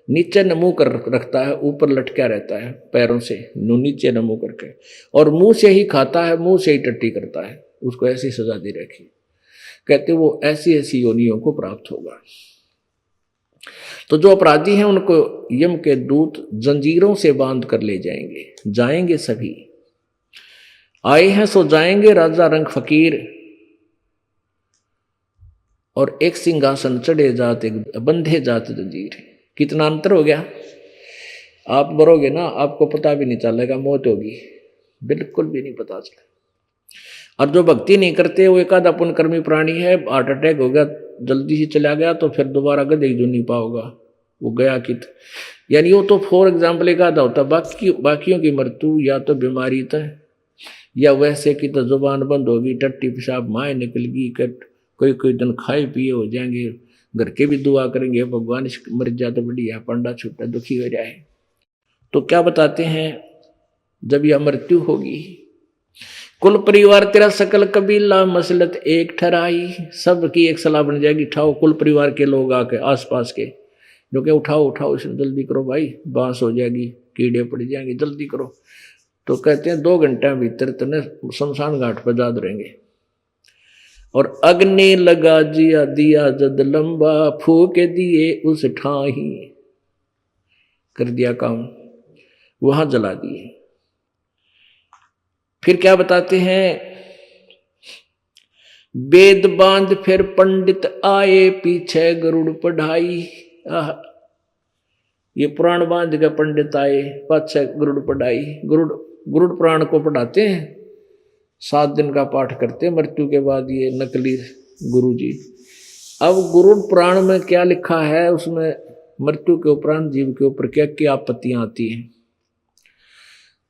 नीचे नमू कर रखता है, ऊपर लटका रहता है पैरों से, नीचे नमू करके, और मुंह से ही खाता है, मुंह से ही टट्टी करता है। उसको ऐसी सजा दे रखी। कहते वो ऐसी ऐसी योनियों को प्राप्त होगा। तो जो अपराधी हैं उनको यम के दूत जंजीरों से बांध कर ले जाएंगे, जाएंगे सभी। आए हैं सो जाएंगे राजा रंग फकीर, और एक सिंहासन चढ़े जात एक बंधे जात जंजीर। कितना अंतर हो गया। आप मरोगे ना, आपको पता भी नहीं चलेगा मौत होगी, बिल्कुल भी नहीं पता चलेगा। और जो भक्ति नहीं करते वो एक आधा पुण्यकर्मी प्राणी है, हार्ट अटैक हो गया, जल्दी से चला गया तो फिर दोबारा गधे जो नहीं पाओगा, वो गया कित। यानी वो तो फॉर एग्जाम्पल एक आधा होता, बाकियों की मृत्यु या तो बीमारी तय, या वैसे कि तो जुबान बंद होगी, टट्टी पेशाब माए निकलगी, कोई दिन खाए पिए हो जाएंगे, घर के भी दुआ करेंगे भगवान इस मर जाए तो बढ़िया, पंडा छूटा दुखी हो जाए। तो क्या बताते हैं, जब यह मृत्यु होगी, कुल परिवार तेरा सकल कबीला मसलत एक ठहराई, सबकी एक सलाह बन जाएगी। उठाओ कुल परिवार के लोग आके आसपास के, जो कि उठाओ इसमें जल्दी करो भाई, बांस हो जाएगी, कीड़े पड़ जाएंगे, जल्दी करो। तो कहते हैं 2 घंटे भीतर तने शमशान घाट पर याद रहेंगे। और अग्नि लगा जिया दिया जद लंबा, फूके दिए उस ठाही, कर दिया काम, वहां जला दिए। फिर क्या बताते हैं, वेद बांध फिर पंडित आए, पीछे गरुड़ पढ़ाई। ये पुराण बांध के पंडित आए, पाछे गरुड़ पढ़ाई। गरुड़ पुराण को पढ़ाते हैं, 7 दिन का पाठ करते हैं मृत्यु के बाद ये नकली गुरु जी। अब गरुड़ पुराण में क्या लिखा है, उसमें मृत्यु के उपरांत जीव के ऊपर क्या क्या आपत्तियां आती हैं,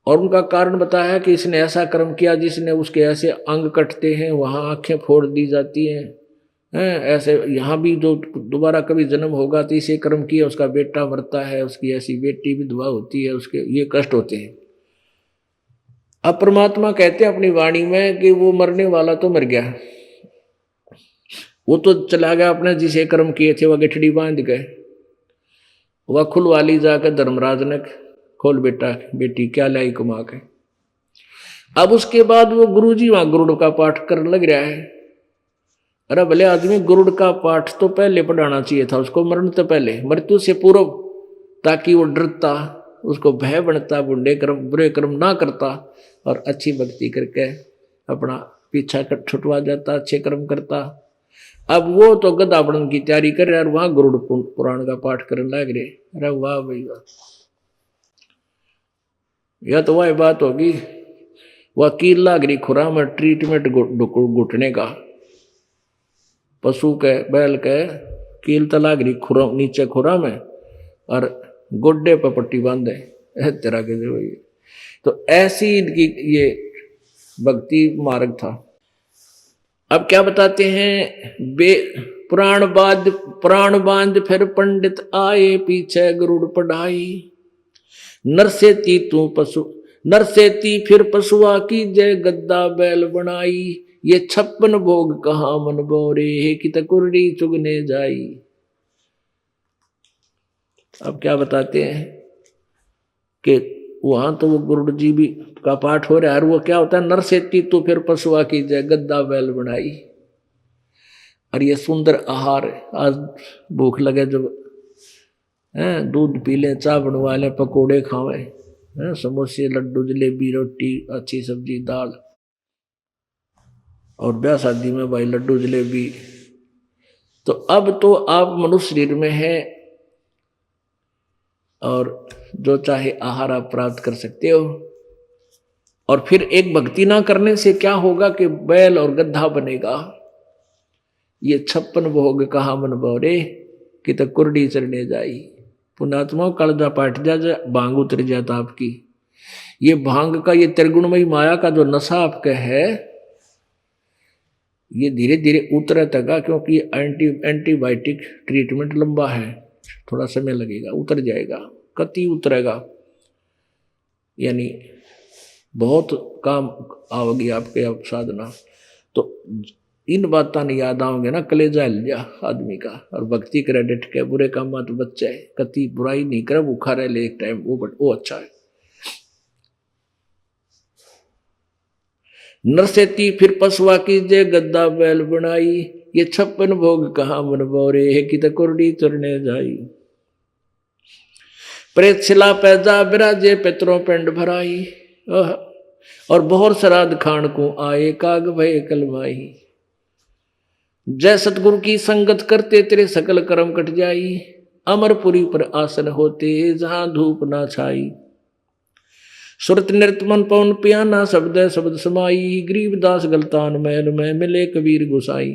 और उनका कारण बताया कि इसने ऐसा कर्म किया जिसने उसके ऐसे अंग कटते हैं, वहां आंखें फोड़ दी जाती हैं, ऐसे यहाँ भी जो दोबारा कभी जन्म होगा तो इसे कर्म किया, उसका बेटा मरता है, उसकी ऐसी बेटी विधवा होती है, उसके ये कष्ट होते हैं। अब परमात्मा कहते हैं अपनी वाणी में कि वो मरने वाला तो मर गया, वो तो चला गया अपने जिसे कर्म किए थे, वह गठड़ी बांध गए, वह खुलवाली जाकर धर्मराज ने, खोल बेटा बेटी क्या लाई कमा के। अब उसके बाद वो गुरुजी वहां गरुड़ का पाठ करने लग रहा है। अरे भले आदमी, गरुड़ का पाठ तो पहले पढ़ाना चाहिए था उसको, मरण तो पहले, मृत्यु से पूर्व, ताकि वो डरता, उसको भय बनता, बुरे कर्म ना करता और अच्छी भक्ति करके अपना पीछा छुटवा जाता, अच्छे कर्म करता। अब वो तो गधा बनने की तैयारी कर रहे और वहां गरुड़ पुराण का पाठ करने लग रहे। अरे वाह भाई वाह, यह तो वह बात होगी, वह कील लाग रही खुरा में, ट्रीटमेंट घुटने का, पशु के बैल के कील तो लाग रही खुरा, नीचे खुरा में, और गोड्डे पर पट्टी बांधे तेरा के जो। तो ऐसी इनकी ये भक्ति मार्ग था। अब क्या बताते हैं, प्राण बांध फिर पंडित आए, पीछे गरुड़ पढ़ाई। नरसेती फिर पशुआ की जय, गद्दा बैल बनाई। ये 56 भोग कहाँ मन बोरे, कि तकुर्री चुगने जाई। अब क्या बताते हैं कि वहां तो वो गरुड़ जी भी का पाठ हो रहा है, और वो क्या होता है, नरसेती तो फिर पशुआ की जय, गद्दा बैल बनाई। और ये सुंदर आहार, आज भूख लगे जब दूध पी लें, चाय बनवा लें, पकौड़े खावें, समोसे लड्डू जलेबी रोटी अच्छी सब्जी दाल, और ब्याह शादी में भाई लड्डू जलेबी। तो अब तो आप मनुष्य शरीर में है और जो चाहे आहार आप प्राप्त कर सकते हो। और फिर एक भक्ति ना करने से क्या होगा कि बैल और गधा बनेगा। ये 56 भोग कहाँ मन बोरे, कि तो कुर्डी चरने जाई। पुणात्मा कालजा पाट जा, भांग उतर जाता आपकी। ये भांग का, ये त्रिगुणमयी माया का जो नशा आपका है, ये धीरे धीरे उतरता, क्योंकि एंटीबायोटिक ट्रीटमेंट लंबा है, थोड़ा समय लगेगा, उतर जाएगा, कति उतरेगा, यानी बहुत काम आओगी आपके अब साधना। तो इन बातों ने याद आओगे ना, कलेजा हिल जा आदमी का। और भक्ति करे डट के, बुरे काम तो बच्चा है, कति बुराई नहीं करे, भूखा रह ले एक टाइम, वो अच्छा है। नरसेती फिर पशुआ की जय, गद्दा बैल बनाई। ये 56 भोग कहाँ मन बोरे, है कि तकुर्डी चरने जाई। प्रेत शिला पैजा बिराजे, पितरों पिंड भराई। और बहुत श्राद्ध खान को आए, काग भय कलमाई। जय सतगुरु की संगत करते, तेरे सकल कर्म कट जाई। अमरपुरी पर आसन होते जहां धूप ना छाई। सुरत नृत मन पवन पियाना शब्द शब्द समाई, गरीबदास गलतान महल में मिले कबीर गुसाई।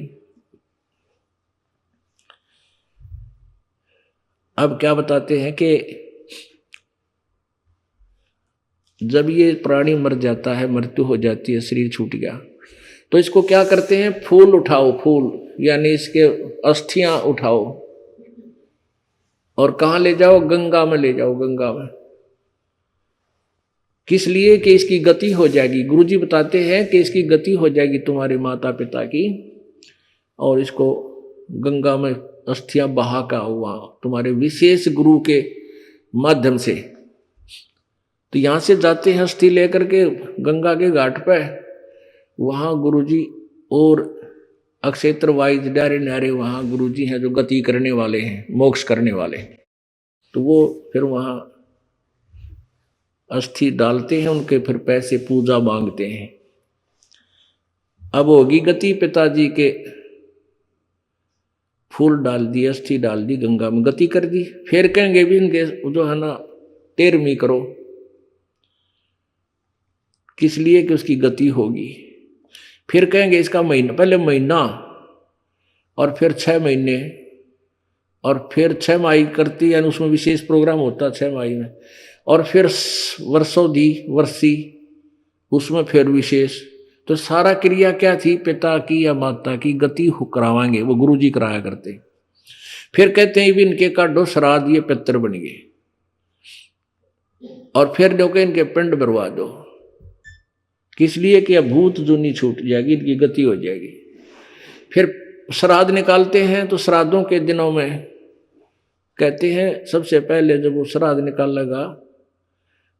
अब क्या बताते हैं कि जब ये प्राणी मर जाता है, मृत्यु हो जाती है, शरीर छूट गया, तो इसको क्या करते हैं, फूल उठाओ, फूल यानी इसके अस्थियां उठाओ और कहाँ ले जाओ, गंगा में ले जाओ, गंगा में। किस लिए कि इसकी गति हो जाएगी। गुरुजी बताते हैं कि इसकी गति हो जाएगी तुम्हारे माता पिता की, और इसको गंगा में अस्थियां बहा का हुआ तुम्हारे विशेष गुरु के माध्यम से। तो यहां से जाते हैं अस्थि लेकर के गंगा के घाट पे, वहां गुरुजी और अक्षेत्र वाइज डारे नारे वहां गुरुजी हैं जो गति करने वाले हैं, मोक्ष करने वाले। तो वो फिर वहां अस्थि डालते हैं उनके, फिर पैसे पूजा मांगते हैं। अब होगी गति, पिताजी के फूल डाल दिए, अस्थि डाल दी गंगा में, गति कर दी। फिर कहेंगे भी इनके जो है ना 13वीं करो, किस लिए कि उसकी गति होगी। फिर कहेंगे इसका महीना, पहले महीना और फिर 6 महीने और फिर 6 माही करती, यानी उसमें विशेष प्रोग्राम होता 6 माही में, और फिर वर्षोधी वर्षी उसमें फिर विशेष। तो सारा क्रिया क्या थी, पिता की या माता की गति करावाएंगे, वो गुरुजी कराया करते। फिर कहते हैं भी इनके काटो श्राद्ध, ये पितर बन गए, और फिर जो कि इनके पिंड भरवा दो, किस लिए कि भूत जूनी छूट जाएगी, इनकी गति हो जाएगी। फिर श्राद्ध निकालते हैं, तो श्राद्धों के दिनों में कहते हैं सबसे पहले जब वो श्राद्ध निकालेगा,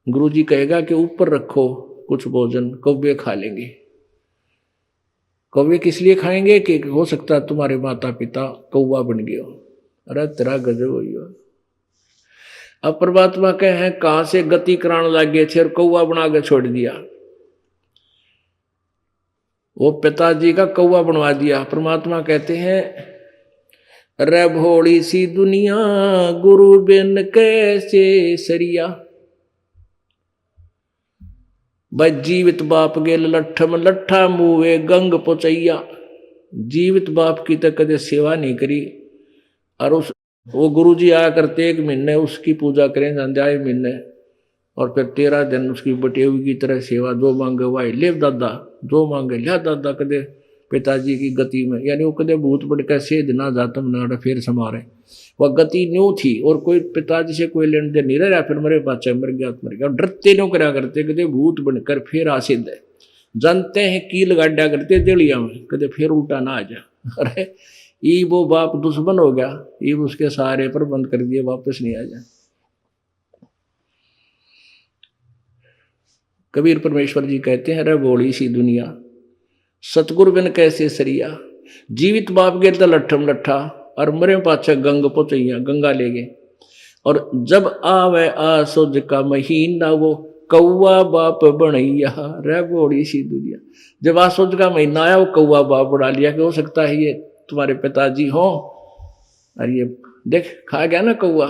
गुरुजी कहेगा कि ऊपर रखो कुछ भोजन, कौवे खा लेंगे। कौवे किस लिए खाएंगे कि हो सकता है तुम्हारे माता पिता कौवा बन गए हो। अरे तेरा गजब हो गया। अब परमात्मा कहे हैं कहां से गति कराने लगे थे और कौवा बना के छोड़ दिया। वो पिताजी का कौवा बनवा दिया। परमात्मा कहते हैं रे भोली सी दुनिया गुरु बिन कैसे सरिया, भाई जीवित बाप गेल लट्ठम लट्ठा मुए गंग पोचैया। जीवित बाप की तो कदे सेवा नहीं करी, और उस वो गुरुजी आया करते 1 महीने उसकी पूजा करें, संध्याय महीने, और फिर 13 दिन उसकी बटेवी की तरह सेवा, जो मांगे वाई ले दादा, जो मांगे लिया दादा। कदे पिताजी की गति में, यानी वो कदे भूत बढ़ कर सेध ना जातम ना फिर समारे, वह गति न्यू थी, और कोई पिताजी से कोई लेन देन नहीं रहा। फिर मेरे बच्चा मर गया तो मर गया, डरते न्यू करा करते, कदे भूत बनकर फिर आसिद है, जानते हैं कील गाड्या करते दिलिया में, कदे फिर उल्टा ना आ जा। अरे ये वो बाप दुश्मन हो गया, ये उसके सहारे पर बंद कर दिए, वापस नहीं आ जाए। कबीर परमेश्वर जी कहते हैं रे बोली सी दुनिया सतगुरु बिन कैसे सरिया, जीवित बाप गे तो लट्ठम लट्ठा, और मरे पाछे गंग पोचैया, गंगा ले गए। और जब आवे आसुज का महीना वो कौवा बाप बनैया, रे बोली सी दुनिया। जब आसुज का महीना आया वो कौवा बाप बना लिया, कि हो सकता है ये तुम्हारे पिताजी हो, और ये देख खा गया ना कौवा,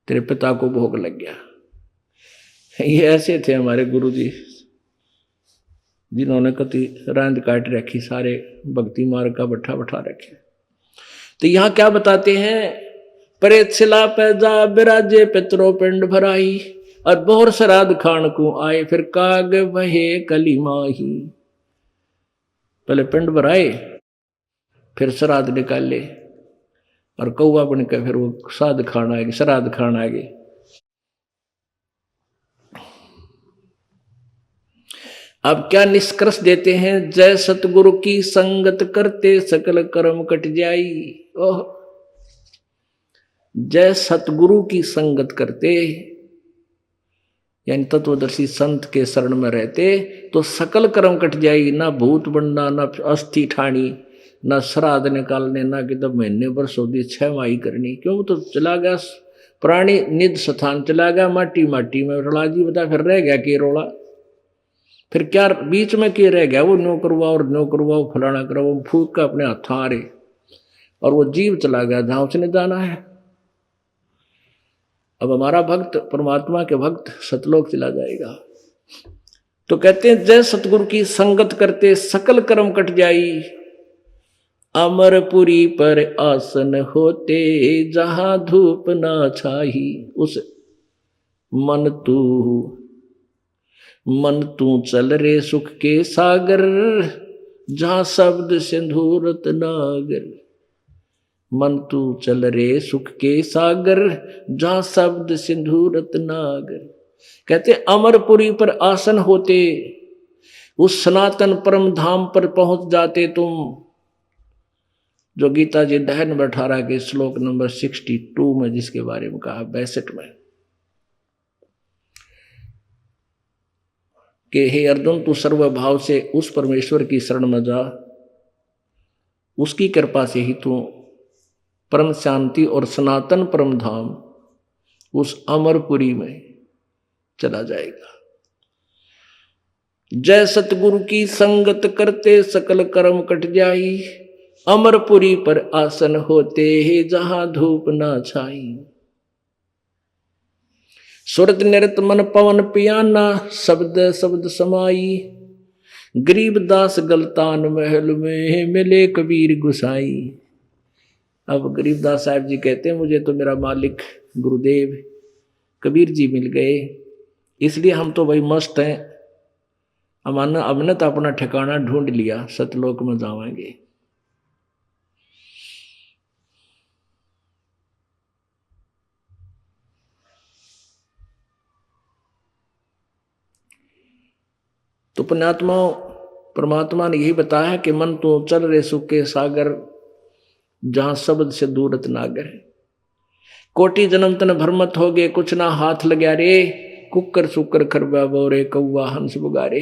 तेरे पिता को भोग लग गया। ये ऐसे थे हमारे गुरुजी, जिन्होंने कति रांद काट रखी, सारे भक्ति मार्ग का बट्ठा बैठा रखे। तो यहाँ क्या बताते हैं, प्रेत शिला पैजा बिराजे पितरो पिंड भराई, और बोहर श्राद्ध खान को आए, फिर काग वहे कली माही। पहले पिंड भराए, फिर श्राद्ध निकाले, और कौवा बनकर फिर वो श्राद्ध खान आएगी, श्राद्ध खान आएगी। अब क्या निष्कर्ष देते हैं, जय सतगुरु की संगत करते सकल कर्म कट जाई। ओह, जय सतगुरु की संगत करते, यानी तत्वदर्शी संत के शरण में रहते तो सकल कर्म कट जाई। ना भूत बनना, ना अस्थि ठानी, ना श्राद्ध निकालने, ना कि तब महीने भर सोदी 6 माही करनी। क्यों, तो चला गया प्राणी निज स्थान, चला गया माटी माटी में। रला जी बता फिर रह गया कि रोला, फिर क्या बीच में क्या रह गया, वो नो करवाओ और नो करवाओ, फलाना करवाओ, फूक का अपने हाथ आ रहे। और वो जीव चला गया जहां उसने जाना है। अब हमारा भक्त, परमात्मा के भक्त सतलोक चला जाएगा। तो कहते हैं जय सतगुरु की संगत करते सकल कर्म कट जाई, अमरपुरी पर आसन होते जहां धूप ना छाही। उस मन तू चल रे सुख के सागर, जहां शब्द सिंधूरत नागर। मन तू चल रे सुख के सागर, जहां शब्द सिंधूरत नागर। कहते अमरपुरी पर आसन होते, उस सनातन परम धाम पर पहुंच जाते तुम। जो गीता जी अध्याय नंबर 18 के श्लोक नंबर 62 में जिसके बारे में कहा, 62 में, कि हे अर्जुन तू सर्वभाव से उस परमेश्वर की शरण में जा, उसकी कृपा से ही तू परम शांति और सनातन परम धाम उस अमरपुरी में चला जाएगा। जय सतगुरु की संगत करते सकल कर्म कट जाई, अमरपुरी पर आसन होते हैं जहां धूप ना छाई। सुरत निरत मन पवन पियाना, शब्द शब्द समाई। गरीबदास गलतान महल में मिले कबीर गुसाई। अब गरीबदास साहब जी कहते हैं मुझे तो मेरा मालिक गुरुदेव कबीर जी मिल गए, इसलिए हम तो भाई मस्त हैं। हमने तो अपना ठिकाना ढूंढ लिया, सतलोक में जाएंगे। तो पुण्यात्मा परमात्मा ने यही बताया कि मन तो चल रे सुख के सागर, जहां शब्द से दूरत नागर। कोटि जन्म तन भरमत हो गए, कुछ ना हाथ लग्या रे। कुकर सुकर खरबा बोरे, कौवा हंस बुगारे।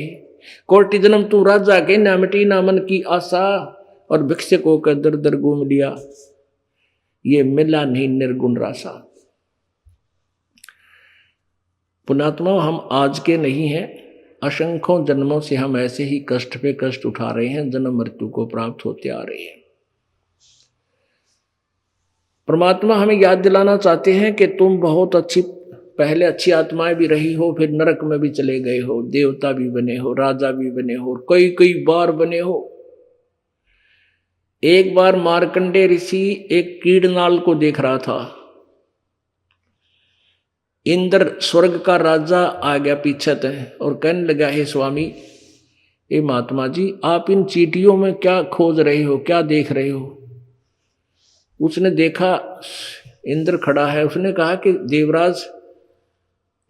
कोटि जन्म तू राजा के ना मिटी ना मन की आशा, और भिक्षक होकर दर दर घूम लिया, ये मिला नहीं निर्गुण रासा। पुण्यात्मा हम आज के नहीं हैं, असंख्यों जन्मों से हम ऐसे ही कष्ट पे कष्ट उठा रहे हैं, जन्म मृत्यु को प्राप्त होते आ रहे हैं। परमात्मा हमें याद दिलाना चाहते हैं कि तुम बहुत अच्छी, पहले अच्छी आत्माएं भी रही हो, फिर नरक में भी चले गए हो, देवता भी बने हो, राजा भी बने हो, कई कई बार बने हो। एक बार मार्कंडे ऋषि एक कीड़नाल को देख रहा था। इंद्र स्वर्ग का राजा आ गया पीछे और कहने लगा, हे स्वामी, हे महात्मा जी, आप इन चींटियों में क्या खोज रहे हो, क्या देख रहे हो? उसने देखा इंद्र खड़ा है, उसने कहा कि देवराज,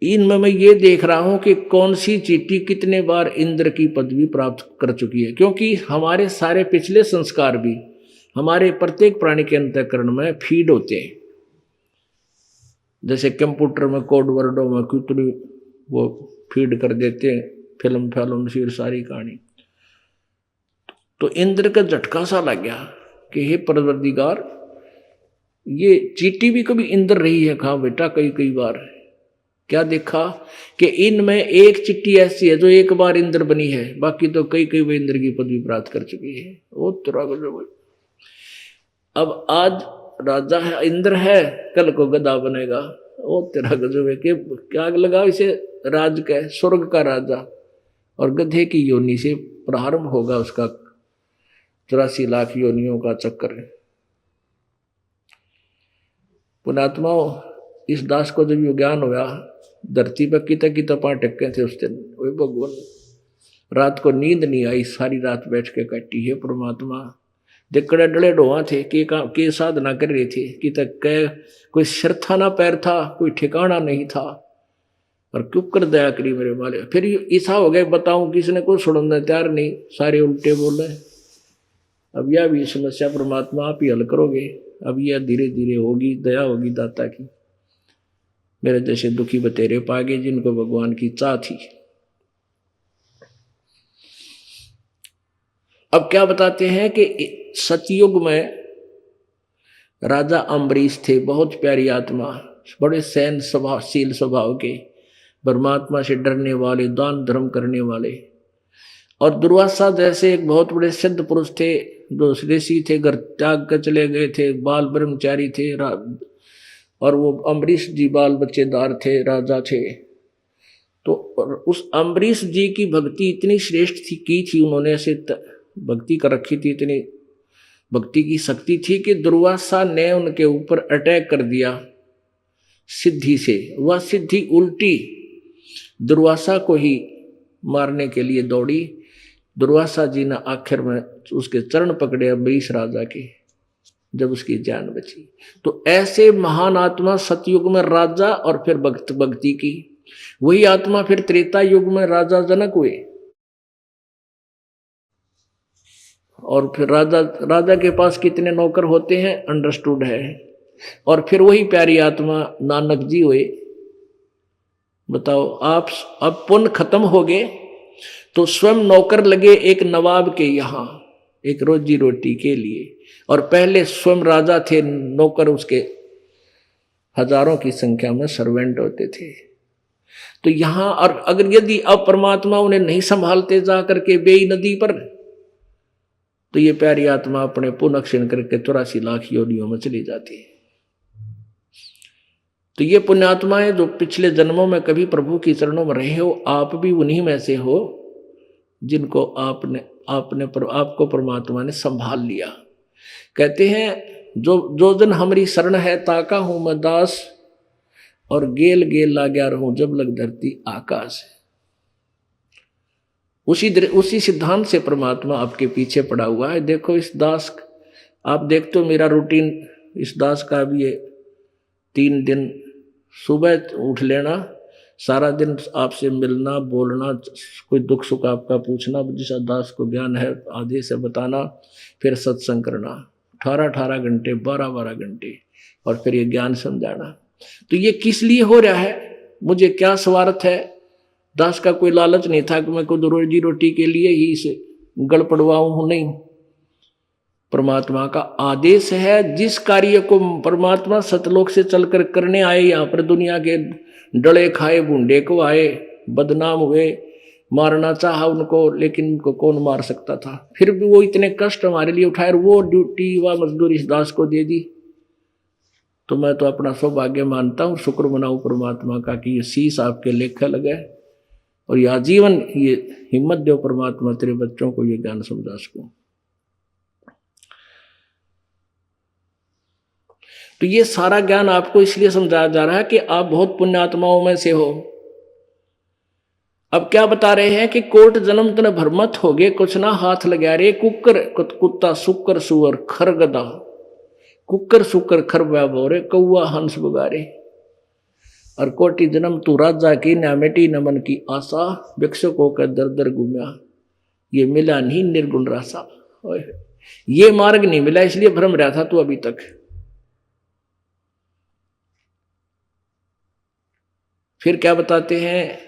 इनमें मैं ये देख रहा हूं कि कौन सी चींटी कितने बार इंद्र की पदवी प्राप्त कर चुकी है, क्योंकि हमारे सारे पिछले संस्कार भी हमारे प्रत्येक प्राणी के अंतःकरण में फीड होते हैं। जैसे कंप्यूटर में कोड वर्डों में कितनी वो फीड कर देते हैं, फिल्म फिर सारी कहानी। तो इंद्र का झटका सा लग गया कि हे परवरदिगार, ये चींटी भी कभी इंद्र रही है? कहा बेटा, कई कई बार। क्या देखा कि इनमें एक चिट्टी ऐसी है जो एक बार इंद्र बनी है, बाकी तो कई कई बार इंद्र की पदवी प्राप्त कर चुकी है। वो तेरा गजब। अब आज राजा है, इंद्र है, कल को गधा बनेगा। वो तेरा गजब है कि क्या लगा इसे राज का, स्वर्ग का राजा, और गधे की योनि से प्रारंभ होगा उसका 84 लाख योनियों का चक्कर। पुणात्मा, इस दास को जब ये ज्ञान हुआ, धरती पर किता टक्के थे उस दिन। वही भगवान, रात को नींद नहीं आई, सारी रात बैठ के काटी। है परमात्मा, दिकड़े डले डोआ थे के साधना कर रहे थे कि तक कोई सिर था ना पैर था, कोई ठिकाना नहीं था, और क्यों कर दया करी मेरे माले। फिर ऐसा हो गया, बताऊं किसने को छोड़ना तैयार नहीं, सारे उल्टे बोल रहे। अब यह भी समस्या परमात्मा आप ही हल करोगे। अब यह धीरे धीरे होगी, दया होगी दाता की। मेरे जैसे दुखी बतेरे पागे जिनको भगवान की चाह थी। अब क्या बताते हैं कि सतयुग में राजा अम्बरीश थे, बहुत प्यारी आत्मा, बड़े सैन स्वभावशील स्वभाव के, परमात्मा से डरने वाले, दान धर्म करने वाले। और दुर्वासा जैसे एक बहुत बड़े सिद्ध पुरुष थे, जो ऋषि थे, घर त्याग कर चले गए थे, बाल ब्रह्मचारी थे, और वो अम्बरीश जी बाल बच्चेदार थे, राजा थे। तो उस अम्बरीश जी की भक्ति इतनी श्रेष्ठ थी, की थी उन्होंने, ऐसे भक्ति कर रखी थी, इतनी भक्ति की शक्ति थी कि दुर्वासा ने उनके ऊपर अटैक कर दिया सिद्धि से। वह सिद्धि उल्टी दुर्वासा को ही मारने के लिए दौड़ी। दुर्वासा जी ने आखिर में उसके चरण पकड़े अम्बरीश राजा के, जब उसकी जान बची। तो ऐसे महान आत्मा सतयुग में राजा, और फिर भक्ति की वही आत्मा फिर त्रेता युग में राजा जनक हुए, और फिर राजा के पास कितने नौकर होते हैं अंडरस्टूड है। और फिर वही प्यारी आत्मा नानक जी हुए। बताओ आप, अब पुण्य खत्म हो गए तो स्वयं नौकर लगे एक नवाब के यहाँ एक रोजी रोटी के लिए, और पहले स्वयं राजा थे, नौकर उसके हजारों की संख्या में सर्वेंट होते थे। तो यहाँ, और अगर यदि अब परमात्मा उन्हें नहीं संभालते जा करके बेई नदी पर, तो ये प्यारी आत्मा अपने पुण्य क्षीण करके 84 लाख योनियों में चली जाती है। तो ये पुण्यात्माएं जो पिछले जन्मों में कभी प्रभु की चरणों में रहे हो, आप भी उन्हीं में से हो जिनको आपको परमात्मा ने संभाल लिया। कहते हैं जो जन हमारी शरण है, ताका हूं मैं दास, और गेल गेल लाग्या रहूं जब लग धरती आकाश। उसी सिद्धांत से परमात्मा आपके पीछे पड़ा हुआ है। देखो इस दास, आप देखते हो मेरा रूटीन इस दास का भी है, 3 दिन सुबह उठ लेना, सारा दिन आपसे मिलना, बोलना, कोई दुख सुख आपका पूछना, जिस दास को ज्ञान है आधे से बताना, फिर सत्संग करना 18 घंटे, 12 घंटे, और फिर ये ज्ञान समझाना। तो ये किस लिए हो रहा है? मुझे क्या स्वार्थ है? दास का कोई लालच नहीं था कि मैं खुद रोजी रोटी के लिए ही इसे गड़ पड़वाऊं हूं, नहीं। परमात्मा का आदेश है। जिस कार्य को परमात्मा सतलोक से चलकर करने आए, यहाँ पर दुनिया के डले खाए बूंदे को आए, बदनाम हुए, मारना चाहा उनको, लेकिन उनको कौन मार सकता था? फिर भी वो इतने कष्ट हमारे लिए उठाए, वो ड्यूटी व मजदूरी इस दास को दे दी। तो मैं तो अपना सौभाग्य मानता हूँ, शुक्र मनाऊं परमात्मा का कि ये शीश आपके लेखे लगे, और ये आजीवन ये हिम्मत दो परमात्मा तेरे बच्चों को ये ज्ञान समझा सकूं। तो ये सारा ज्ञान आपको इसलिए समझाया जा रहा है कि आप बहुत पुण्यात्माओं में से हो। अब क्या बता रहे हैं कि कोट जन्म तन भरमत हो गए, कुछ ना हाथ लगा रे, कुत्ता सुकर सुअर खर गदा, कुकर सुकर खर बोरे, कौआ हंस बगारे, और कोटि जन्म तू राजा की नामेटी नमन की आशा, भिक्षुकों का दर दर घूमया, ये मिला नहीं निर्गुण रासा। ये मार्ग नहीं मिला, इसलिए भ्रम रहा था तू अभी तक। फिर क्या बताते हैं?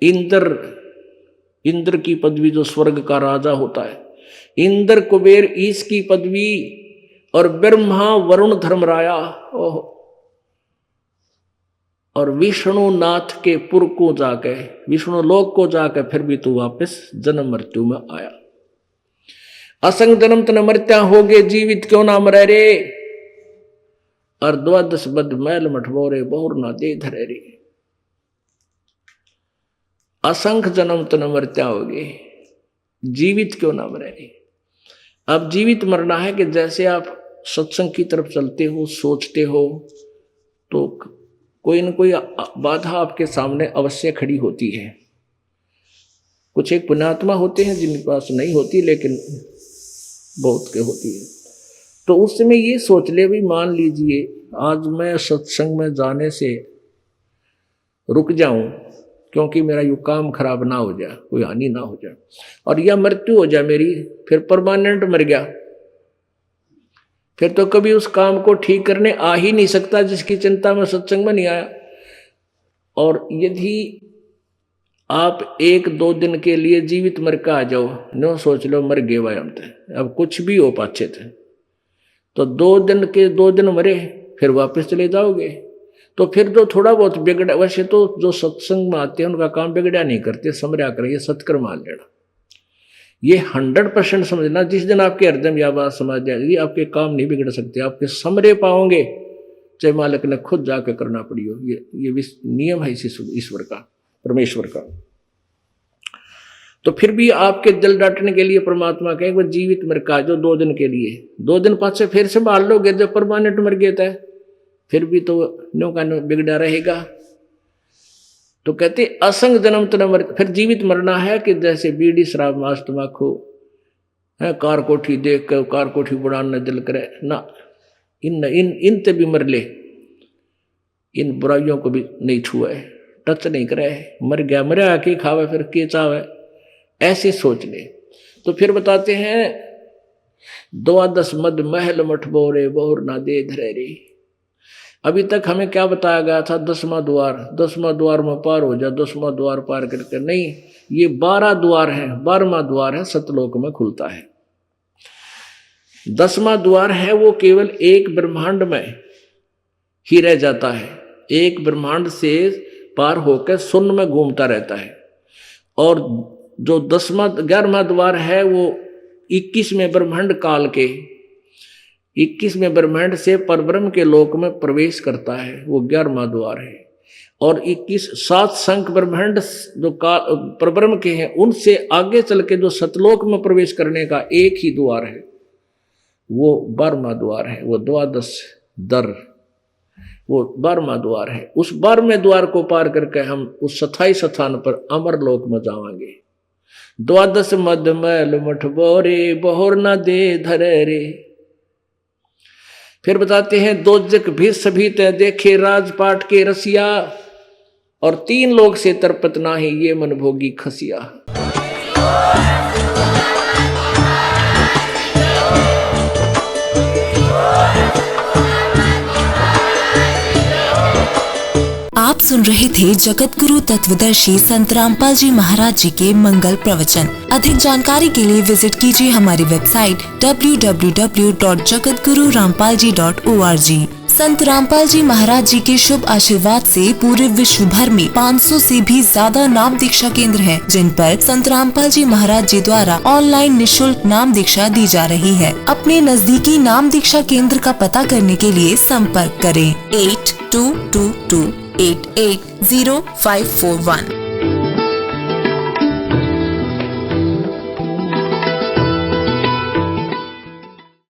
इंद्र की पदवी जो स्वर्ग का राजा होता है, इंद्र कुबेर ईश की पदवी, और ब्रह्मा वरुण धर्मराया, और विष्णु नाथ के पुर को जाके, विष्णु लोक को जाके फिर भी तू वापस जन्म मृत्यु में आया। असंग जन्म तन मृत्या हो गए, जीवित क्यों ना मरे रे, और 12 बद मैल मठबोरे, बहुर ना दे धरे रे। असंख्य जन्म तन मृत्या हो गए, जीवित क्यों ना मरे रे। अब जीवित मरना है कि जैसे आप सत्संग की तरफ चलते हो, सोचते हो, तो कोई न कोई बाधा आपके सामने अवश्य खड़ी होती है। कुछ एक पुण्यात्मा होते हैं जिनके पास नहीं होती, लेकिन बहुत के होती है। तो उस समय ये सोच ले भी, मान लीजिए आज मैं सत्संग में जाने से रुक जाऊं क्योंकि मेरा यू काम खराब ना हो जाए, कोई हानि ना हो जाए, और यह मृत्यु हो जाए मेरी, फिर परमानेंट मर गया, फिर तो कभी उस काम को ठीक करने आ ही नहीं सकता जिसकी चिंता में सत्संग में नहीं आया। और यदि आप 1-2 दिन के लिए जीवित मर के आ जाओ, नो सोच लो मर गए भाई हम थे, अब कुछ भी हो पाछे थे, तो 2 दिन मरे, फिर वापस चले जाओगे। तो फिर जो थोड़ा बहुत बिगड़ा, वैसे तो जो सत्संग में आते हैं उनका काम बिगड़ा नहीं करते, समझा कर ये सत्कर्म मान लेना। ये 100% समझना। जिस दिन आपके हृदय में यह बात समझ जाएगी, आपके काम नहीं बिगड़ सकते, आपके समरे पाओगे, चाहे मालिक ने खुद जाकर करना पड़ी हो। ये नियम है इसी ईश्वर का, परमेश्वर का। तो फिर भी आपके दिल डांटने के लिए परमात्मा कहे वो जीवित मर का जो 2 दिन के लिए, 2 दिन पाछे फिर से संभाल लोगे, जब परमानेंट मर गया था फिर भी तो नो का नो बिगड़ा रहेगा। तो कहते असंग जन्म तो मर, फिर जीवित मरना है कि जैसे बीड़ी शराब मांस तम्बाकू है, कार कोठी देख कर कार कोठी बुढ़ाना दिल करे ना, इन ते भी मर ले, इन बुराइयों को भी नहीं छुए, टच नहीं करे, मर गया मरे आके खावे फिर के चावे, ऐसे सोच ले। तो फिर बताते हैं 12 मद महल मठ बोरे बोर ना दे धरे रे। अभी तक हमें क्या बताया गया था? 10वां द्वार, 10वां द्वार में पार हो जा, 10वां द्वार पार करके नहीं, ये 12 द्वार है, 12वां द्वार है सतलोक में खुलता है। 10वां द्वार है वो केवल एक ब्रह्मांड में ही रह जाता है, एक ब्रह्मांड से पार होकर शून्य में घूमता रहता है। और जो 11वां द्वार है वो 21वें ब्रह्मांड काल के 21वें ब्रह्मांड से परब्रह्म के लोक में प्रवेश करता है, वो 11वां द्वार है। और 7 संख ब्रह्मांड जो परब्रह्म के हैं उनसे आगे चल के जो सतलोक में प्रवेश करने का एक ही द्वार है, वो 12वां द्वार है, वो 12 दर, वो 12वां द्वार है। उस 12वें द्वार को पार करके हम उस स्थायी स्थान पर अमर लोक में जाएंगे। 12 मद मैल मठ बोरे बोहर न दे धरे रे। फिर बताते हैं दोजक भी सभी ते देखे राजपाट के रसिया, और 3 लोग से तरपत नाही ये मन भोगी खसिया। आप सुन रहे थे जगत गुरु तत्वदर्शी संत रामपाल जी महाराज जी के मंगल प्रवचन। अधिक जानकारी के लिए विजिट कीजिए हमारी वेबसाइट www.jagatgururampalji.org। संत रामपाल जी महाराज जी के शुभ आशीर्वाद से पूरे विश्व भर में 500 से भी ज्यादा नाम दीक्षा केंद्र हैं, जिन पर संत रामपाल जी महाराज जी द्वारा ऑनलाइन निःशुल्क नाम दीक्षा दी जा रही है। अपने नजदीकी नाम दीक्षा केंद्र का पता करने के लिए संपर्क करें 8222880541।